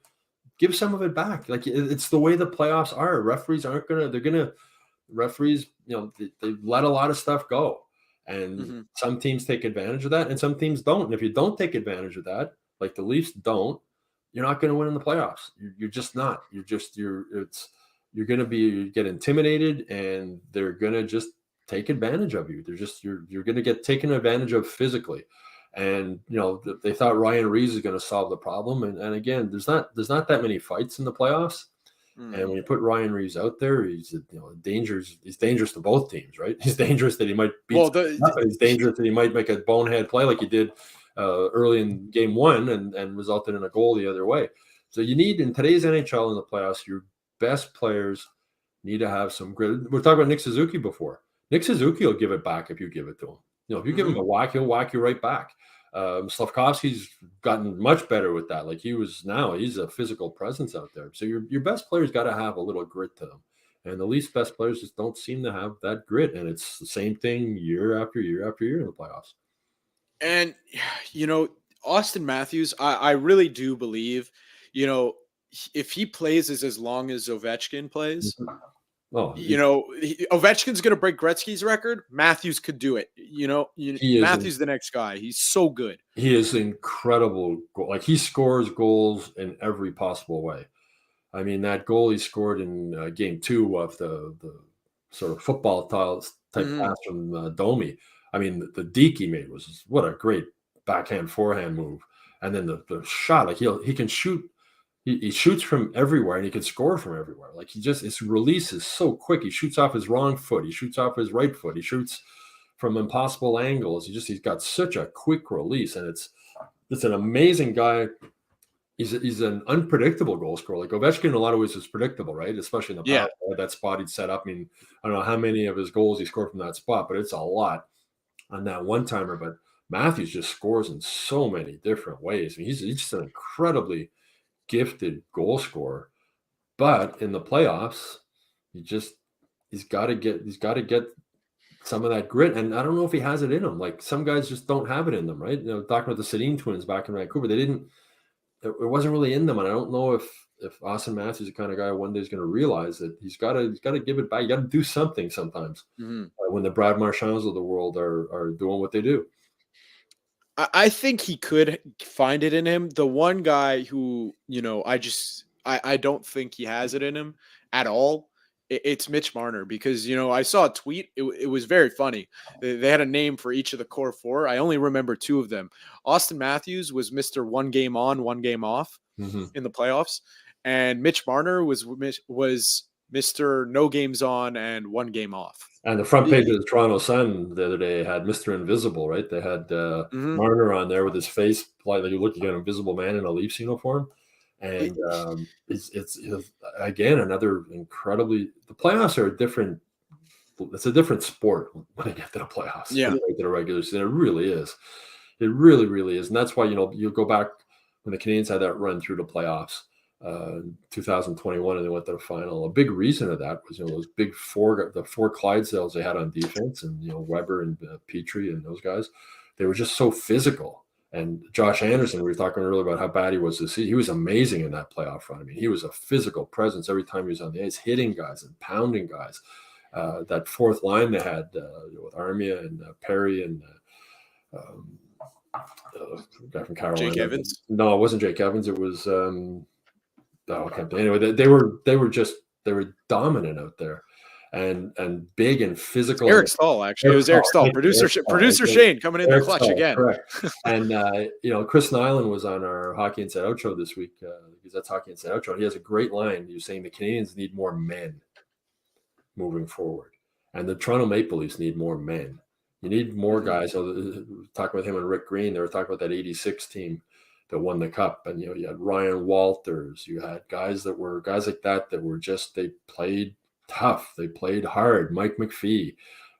Give some of it back. Like, it's the way the playoffs are. Referees aren't gonna. They're gonna. Referees, they let a lot of stuff go, and some teams take advantage of that, and some teams don't. And if you don't take advantage of that, like the Leafs don't, you're not going to win in the playoffs. You're just not. You're going to get intimidated, and they're going to just take advantage of you. You're going to get taken advantage of physically. And they thought Ryan Reeves is going to solve the problem. And again, there's not that many fights in the playoffs. And when you put Ryan Reeves out there, he's dangerous. He's dangerous to both teams, right? He's dangerous that he might beat. He's dangerous that he might make a bonehead play like he did early in game 1 and resulted in a goal the other way. So you need, in today's NHL in the playoffs, your best players need to have some grit. We're talking about Nick Suzuki before. Nick Suzuki will give it back if you give it to him. If you give him a whack, he'll whack you right back. Slavkovsky's gotten much better with that. Like, he's a physical presence out there. So your best players got to have a little grit to them. And the least best players just don't seem to have that grit. And it's the same thing year after year after year in the playoffs. And, Austin Matthews, I really do believe, if he plays as long as Ovechkin plays, Ovechkin's going to break Gretzky's record. Matthews could do it. Matthews the next guy. He's so good. He is incredible. Like, he scores goals in every possible way. I mean, that goal he scored in game 2 of the sort of football type pass from Domi. I mean, the deke he made was what a great backhand forehand move. And then the shot, like he can shoot. He shoots from everywhere and he can score from everywhere. Like his release is so quick. He shoots off his wrong foot. He shoots off his right foot. He shoots from impossible angles. He's got such a quick release, and it's an amazing guy. He's an unpredictable goal scorer. Like Ovechkin in a lot of ways is predictable, right? Especially in the power play, that spot he'd set up. I mean, I don't know how many of his goals he scored from that spot, but it's a lot on that one-timer. But Matthews just scores in so many different ways. I mean, he's just an incredibly gifted goal scorer, but in the playoffs, he's got to get some of that grit. And I don't know if he has it in him. Like some guys just don't have it in them, right? Talking about the Sedin twins back in Vancouver, it wasn't really in them. And I don't know if Austin Matthews is the kind of guy one day is going to realize that he's got to give it back. You got to do something sometimes when the Brad Marchands of the world are doing what they do. I think he could find it in him. The one guy who, I don't think he has it in him at all. It's Mitch Marner, because, I saw a tweet. It was very funny. They had a name for each of the core four. I only remember two of them. Austin Matthews was Mr. 1 game on, 1 game off in the playoffs. And Mitch Marner was Mr. no games on and 1 game off. And the front page of the Toronto Sun the other day had Mr. Invisible, right? They had Marner on there with his face like you're looking at an invisible man in a Leafs uniform. And it's again, another incredibly – the playoffs are it's a different sport when they get to the playoffs. Yeah. To the regular season. It really is. It really, really is. And that's why, you go back when the Canadiens had that run through the playoffs. 2021, and they went to the final. A big reason of that was those big the four Clydesdales they had on defense, and Weber and Petrie and those guys. They were just so physical. And Josh Anderson, we were talking earlier about how bad he was this season. He was amazing in that playoff run. I mean, he was a physical presence every time he was on the ice, hitting guys and pounding guys. That fourth line they had with Armia and Perry and guy from Carolina. Jake Evans? No, it wasn't Jake Evans. It was. Anyway, they were dominant out there, and big and physical. Eric Stahl, actually, it was Eric Stahl. Producer Shane coming in the clutch Stahl, again. Correct. And Chris Nyland was on our Hockey Inside Out show this week because that's Hockey Inside Out show. He has a great line. He was saying the Canadiens need more men moving forward, and the Toronto Maple Leafs need more men. You need more guys. So talking with him and Rick Green, they were talking about that '86 team that won the cup, and you had Ryan Walters, you had guys like that were just, they played tough, they played hard. Mike McPhee,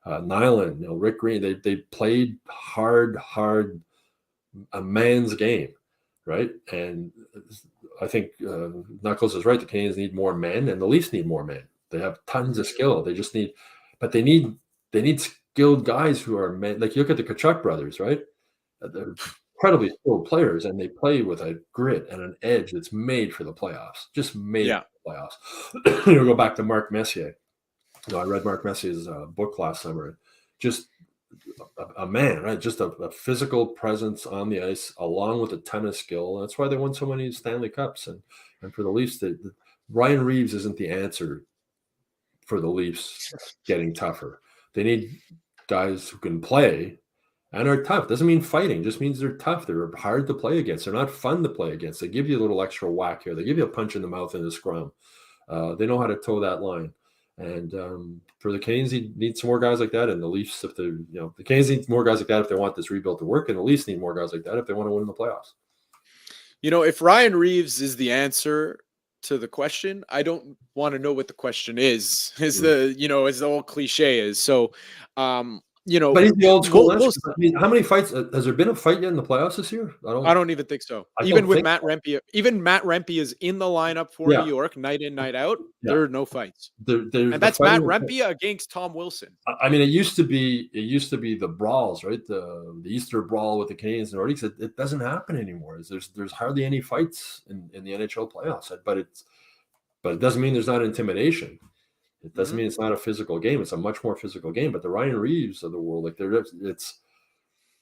Nyland, Rick Green, they played hard, a man's game, right? And I think Knuckles is right. The Canadiens need more men, and the Leafs need more men. They have tons of skill. They just need, but they need skilled guys who are men. Like you look at the Tkachuk brothers, right? They're incredibly skilled players, and they play with a grit and an edge that's made for the playoffs. Just made for the playoffs. Go back to Mark Messier. I read Mark Messier's book last summer. Just a man, right? Just a physical presence on the ice, along with a ton of skill. That's why they won so many Stanley Cups. And for the Leafs, Ryan Reeves isn't the answer for the Leafs getting tougher. They need guys who can play and are tough. Doesn't mean fighting, just means they're tough. They're hard to play against. They're not fun to play against. They give you a little extra whack here. They give you a punch in the mouth in the scrum. They know how to toe that line. And for the Canadiens, they need some more guys like that. And the Leafs, the Canadiens need more guys like that if they want this rebuild to work. And the Leafs need more guys like that if they want to win the playoffs. If Ryan Reeves is the answer to the question, I don't want to know what the question is. As the old cliche is. So, but he's the old school. I mean, how many fights has there been a fight yet in the playoffs this year? I don't even think so. Even with Matt Rempe, Matt Rempe is in the lineup for New York night in, night out. There are no fights, and that's Matt Rempe against Tom Wilson. I mean, it used to be the brawls, right? The Easter brawl with the Canadiens and Nordiques. It doesn't happen anymore. There's hardly any fights in the NHL playoffs, but it doesn't mean there's not intimidation. It doesn't mean it's not a physical game. It's a much more physical game. But the Ryan Reeves of the world, you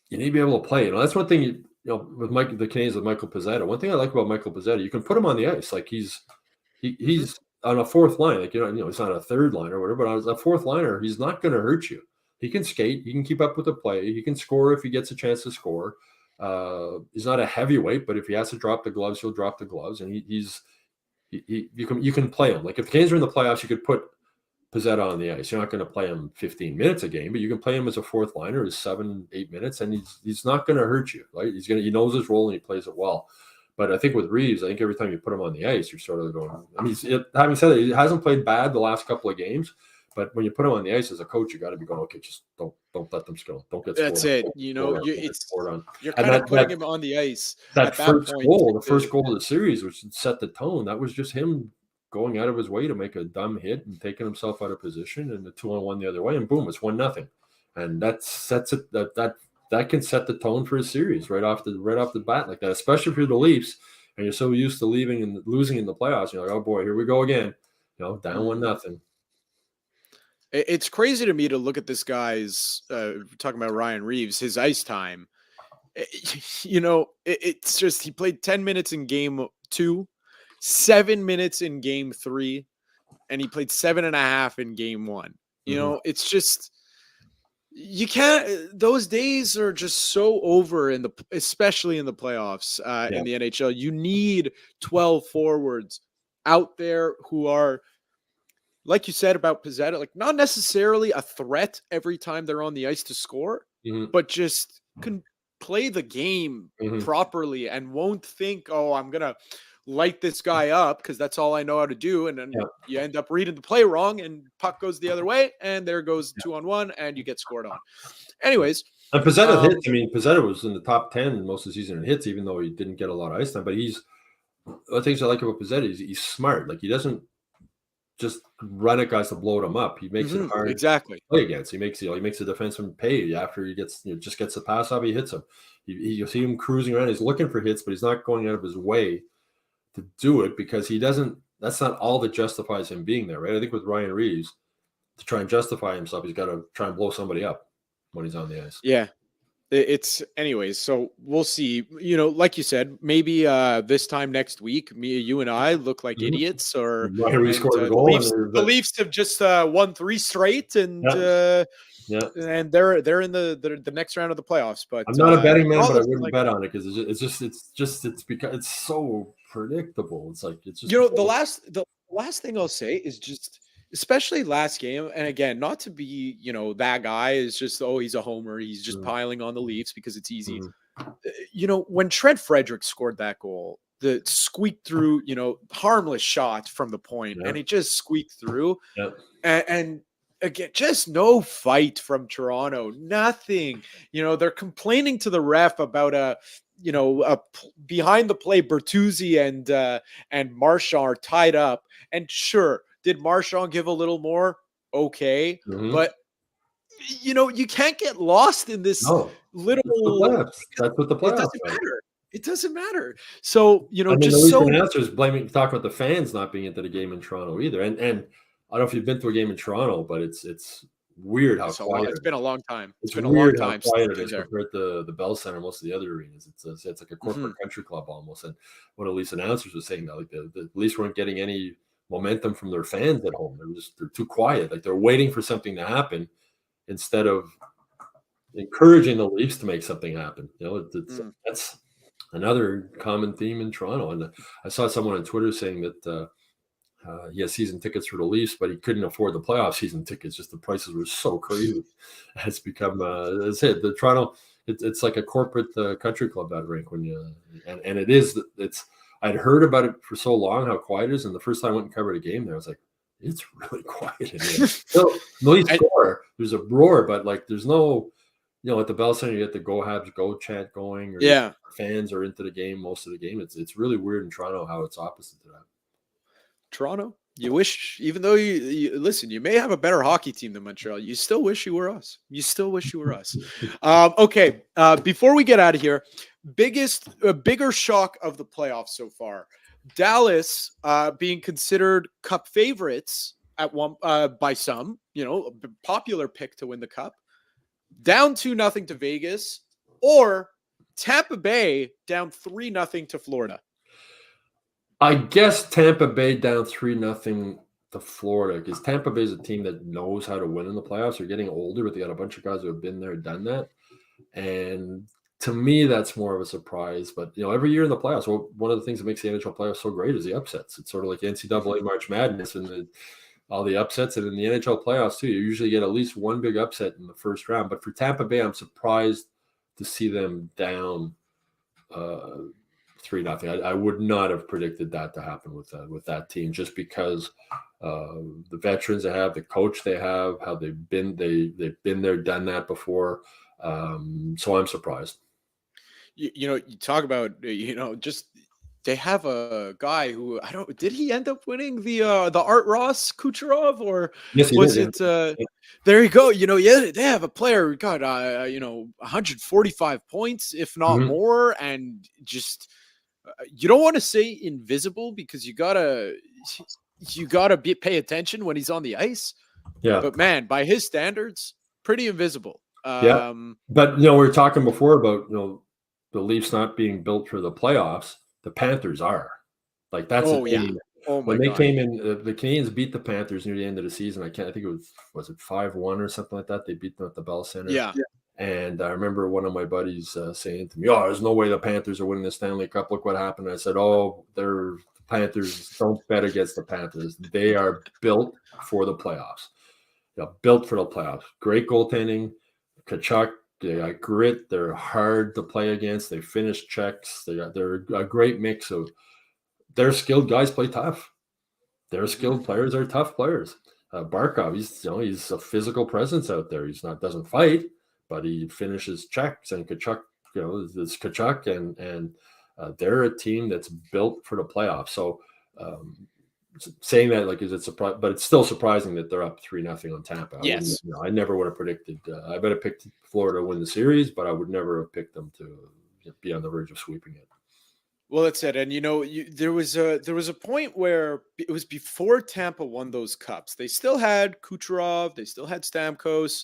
need to be able to play. That's one thing. With the Canadiens with Michael Pezzetta. One thing I like about Michael Pezzetta, you can put him on the ice, like he's on a fourth line. Like he's not a third liner or whatever. But as a fourth liner, he's not going to hurt you. He can skate. He can keep up with the play. He can score if he gets a chance to score. He's not a heavyweight, but if he has to drop the gloves, he'll drop the gloves. And you can play him. Like if the Canadiens are in the playoffs, you could put Pizzetta on the ice. You're not going to play him 15 minutes a game, but you can play him as a fourth liner, as 7-8 minutes, and he's not going to hurt you. Right? He knows his role and he plays it well. But I think with Reeves, I think every time you put him on the ice, you're sort of going. I mean, having said that, he hasn't played bad the last couple of games. But when you put him on the ice as a coach, you got to be going, okay, just don't let them score. Don't get scored. That's it. You're kind of putting him on the ice. That first goal, the first goal of the series, which set the tone, that was just him going out of his way to make a dumb hit and taking himself out of position, and the 2-on-1 the other way, and boom, it's 1-0. And that sets it. That can set the tone for a series right off the bat like that, especially if you're the Leafs and you're so used to losing in the playoffs. You're like, oh boy, here we go again. Down 1-0. It's crazy to me to look at this guy's talking about Ryan Reeves, his ice time. It's just he played 10 minutes in game 2, 7 minutes in game 3, and he played 7.5 in game 1. It's just you can't. Those days are just so over especially in the playoffs in the NHL. You need 12 forwards out there who are, like you said about Pizzetta, like not necessarily a threat every time they're on the ice to score, but just can play the game properly and won't think, oh, I'm going to light this guy up because that's all I know how to do. And then you end up reading the play wrong and puck goes the other way and there goes 2-on-1 and you get scored on. Anyways. And Pizzetta hits. I mean, Pizzetta was in the top 10 most of the season in hits, even though he didn't get a lot of ice time. But the things I like about Pizzetta is he's smart. Like he doesn't just run at guys to blow them up. He makes it hard to play against. He makes the defenseman pay after he gets just gets the pass off. He hits him. You see him cruising around. He's looking for hits, but he's not going out of his way to do it because he doesn't. That's not all that justifies him being there, right? I think with Ryan Reeves, to try and justify himself, he's got to try and blow somebody up when he's on the ice. Yeah. It's anyways. So we'll see, like you said, maybe this time next week, you and I look like idiots or the Leafs have just won 3 straight and and they're in the next round of the playoffs. But I'm not a betting man, but I wouldn't bet on it because it's because it's so predictable. It's like, it's just, the last thing I'll say is just, especially last game, and again, not to be, that guy is just, oh, he's a homer. He's just piling on the Leafs because it's easy. When Trent Frederick scored that goal, the squeaked through, harmless shot from the point, and it just squeaked through. And again, just no fight from Toronto. Nothing. They're complaining to the ref about a behind the play, Bertuzzi and Marchand are tied up. And sure, did Marchand give a little more? Okay. But, you can't get lost in this little. That's what the playoffs. It doesn't matter. It doesn't matter. So, just so. The announcers talk about the fans not being into the game in Toronto either. And I don't know if you've been to a game in Toronto, but it's weird how quiet. It's been a long time. It's been a long time. Quiet it is compared to the Bell Center, most of the other arenas. It's like a corporate country club almost. And one of the Leafs announcers was saying that like the Leafs weren't getting any momentum from their fans at home. They're too quiet. Like they're waiting for something to happen instead of encouraging the Leafs to make something happen. That's another common theme in Toronto. And I saw someone on Twitter saying that he has season tickets for the Leafs, but he couldn't afford the playoff season tickets. Just the prices were so crazy. It's become the Toronto. It's like a corporate country club, that rink when you and it is. I'd heard about it for so long how quiet it is, and the first time I went and covered a game there, I was like, it's really quiet in here. So the Leafs score, there's a roar, but like there's no, at the Bell Center you get the "Go Habs Go" chant going, or fans are into the game most of the game. It's really weird in Toronto how it's opposite to that. Toronto, you wish, even though you listen, you may have a better hockey team than Montreal. You still wish you were us. Okay. Before we get out of here, bigger shock of the playoffs so far. Dallas being considered cup favorites at one by some, a popular pick to win the cup, down 2-0 to Vegas, or Tampa Bay down 3-0 to Florida. I guess Tampa Bay down 3-0 to Florida, because Tampa Bay is a team that knows how to win in the playoffs. They're getting older, but they got a bunch of guys who have been there, done that. And to me, that's more of a surprise. But, every year in the playoffs, one of the things that makes the NHL playoffs so great is the upsets. It's sort of like NCAA March Madness and all the upsets. And in the NHL playoffs, too, you usually get at least one big upset in the first round. But for Tampa Bay, I'm surprised to see them down 3-0. I would not have predicted that to happen with that team, just because the veterans they have, the coach they have, how they've been there, done that before. So I'm surprised. You talk about just they have a guy who did he end up winning the Art Ross Kucherov, or yes, was did, it there you go. They have a player who got 145 points, if not more, and just you don't want to say invisible because you gotta pay attention when he's on the ice. Yeah, but man, by his standards, pretty invisible. Yeah, but we were talking before about the Leafs not being built for the playoffs. The Panthers are. Like, that's the team. Oh my when they God. came in, the Canadiens beat the Panthers near the end of the season. I think it was it 5-1 or something like that. They beat them at the Bell Center. Yeah. And I remember one of my buddies saying to me, "Oh, there's no way the Panthers are winning the Stanley Cup. Look what happened." I said, "Oh, the Panthers. Don't bet against the Panthers. They are built for the playoffs. Built for the playoffs. Great goaltending. Tkachuk, they got grit. They're hard to play against. They finish checks. They're a great mix of their skilled guys play tough. Their skilled players are tough players. Barkov, he's a physical presence out there. Doesn't fight, but he finishes checks. And Tkachuk, it's Tkachuk, and they're a team that's built for the playoffs. So saying that, is it surprise? But it's still surprising that they're up 3-0 on Tampa. Yes, I never would have predicted. I bet I picked Florida to win the series, but I would never have picked them to be on the verge of sweeping it. Well, that's it. And there was a point where it was before Tampa won those cups. They still had Kucherov. They still had Stamkos.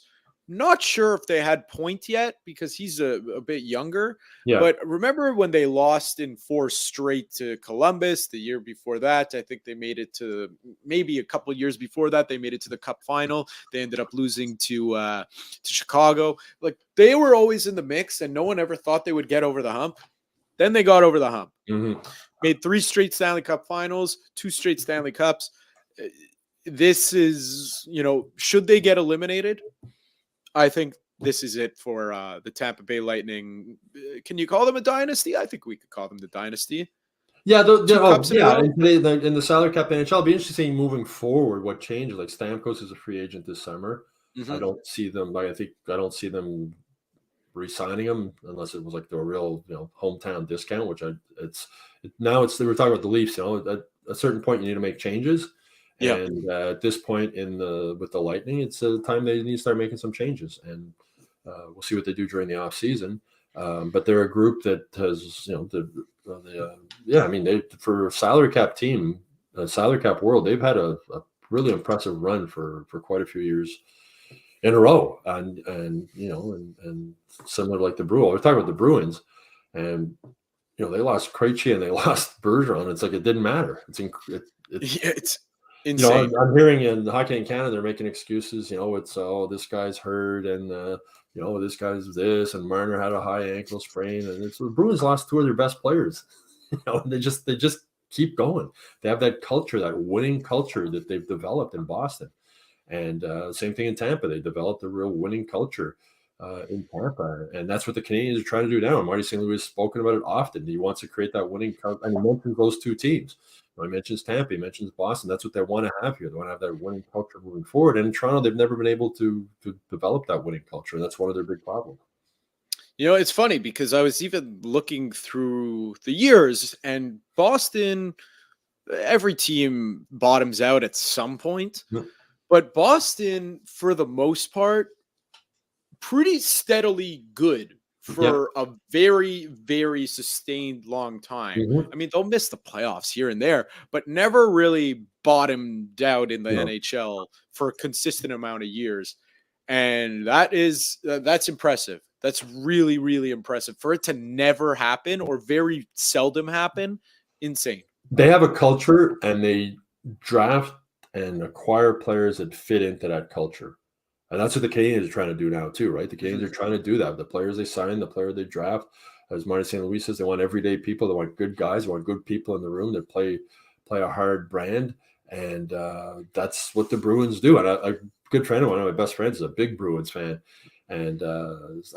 Not sure if they had Point yet because he's a bit younger. Yeah. But remember when they lost in 4 straight to Columbus the year before that? I think they made it to maybe a couple of years before that. They made it to the Cup final. They ended up losing to Chicago. They were always in the mix, and no one ever thought they would get over the hump. Then they got over the hump. Made 3 straight Stanley Cup finals, 2 straight Stanley Cups. This is, should they get eliminated? I think this is it for the Tampa Bay Lightning. Can you call them a dynasty? I think we could call them the dynasty. Yeah, in the salary cap NHL, it'll be interesting moving forward what changes. Like, Stamkos is a free agent this summer. I don't see them. I don't see them re-signing him unless it was the real hometown discount. Which now we're talking about the Leafs. At a certain point you need to make changes. Yeah. And at this point with the Lightning, it's a time they need to start making some changes, and we'll see what they do during the off season. But they're a group that has, for a salary cap team, salary cap world, they've had a really impressive run for quite a few years in a row, and similar like the Bruins. We're talking about the Bruins, and they lost Krejci and they lost Bergeron. It's it didn't matter. It's insane. I'm hearing in Hockey in Canada they're making excuses. This guy's hurt, and this guy's this, and Marner had a high ankle sprain, and the Bruins lost 2 of their best players. And they just keep going. They have that culture, that winning culture that they've developed in Boston, and same thing in Tampa. They developed a real winning culture in Tampa, and that's what the Canadiens are trying to do now. Marty St. Louis has spoken about it often. He wants to create that winning culture, and he mentions those 2 teams. He mentions Tampa, he mentions Boston. That's what they want to have here. They want to have that winning culture moving forward. And in Toronto, they've never been able to develop that winning culture, and that's one of their big problems. It's funny because I was even looking through the years, and Boston, every team bottoms out at some point. Yeah. But Boston, for the most part, pretty steadily good for a very, very sustained long time. I mean, they'll miss the playoffs here and there, but never really bottomed out in the NHL for a consistent amount of years. And that's impressive. That's really, really impressive. For it to never happen or very seldom happen, insane. They have a culture, and they draft and acquire players that fit into that culture. And that's what the Canadiens are trying to do now too, right? The Canadiens are trying to do that. The players they sign, the player they draft, as Marty St. Louis says, they want everyday people. They want good guys. They want good people in the room that play a hard brand. And that's what the Bruins do. And a good friend of one of my best friends is a big Bruins fan. And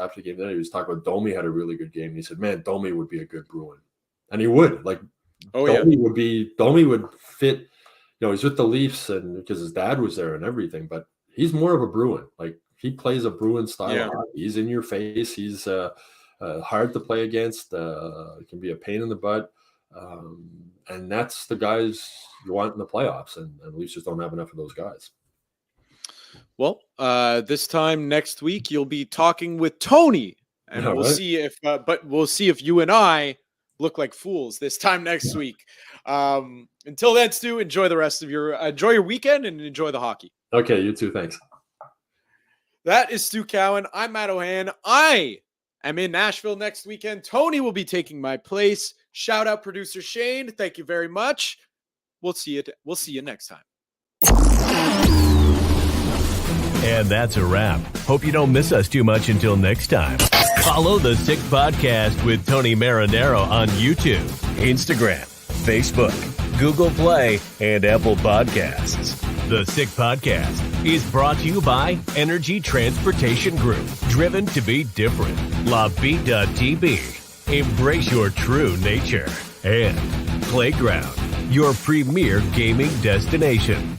after the game, he was talking about Domi had a really good game. He said, man, Domi would be a good Bruin. And he would. Domi would fit. He's with the Leafs and because his dad was there and everything, but he's more of a Bruin. He plays a Bruin style. Yeah. He's in your face. He's hard to play against. Can be a pain in the butt. And that's the guys you want in the playoffs. And the Leafs just don't have enough of those guys. Well, this time next week, you'll be talking with Tony. And we'll see if you and I look like fools this time next week. Until then, Stu, enjoy your weekend and enjoy the hockey. Okay, you too. Thanks. That is Stu Cowan. I'm Matt Ohayon. I am in Nashville next weekend. Tony will be taking my place. Shout out producer Shane. Thank you very much. We'll see you next time. And that's a wrap. Hope you don't miss us too much until next time. Follow The Sick Podcast with Tony Marinaro on YouTube, Instagram, Facebook, Google Play, and Apple Podcasts. The Sick Podcast is brought to you by Energy Transportation Group, driven to be different. LaVie.tv, embrace your true nature. And Playground, your premier gaming destination.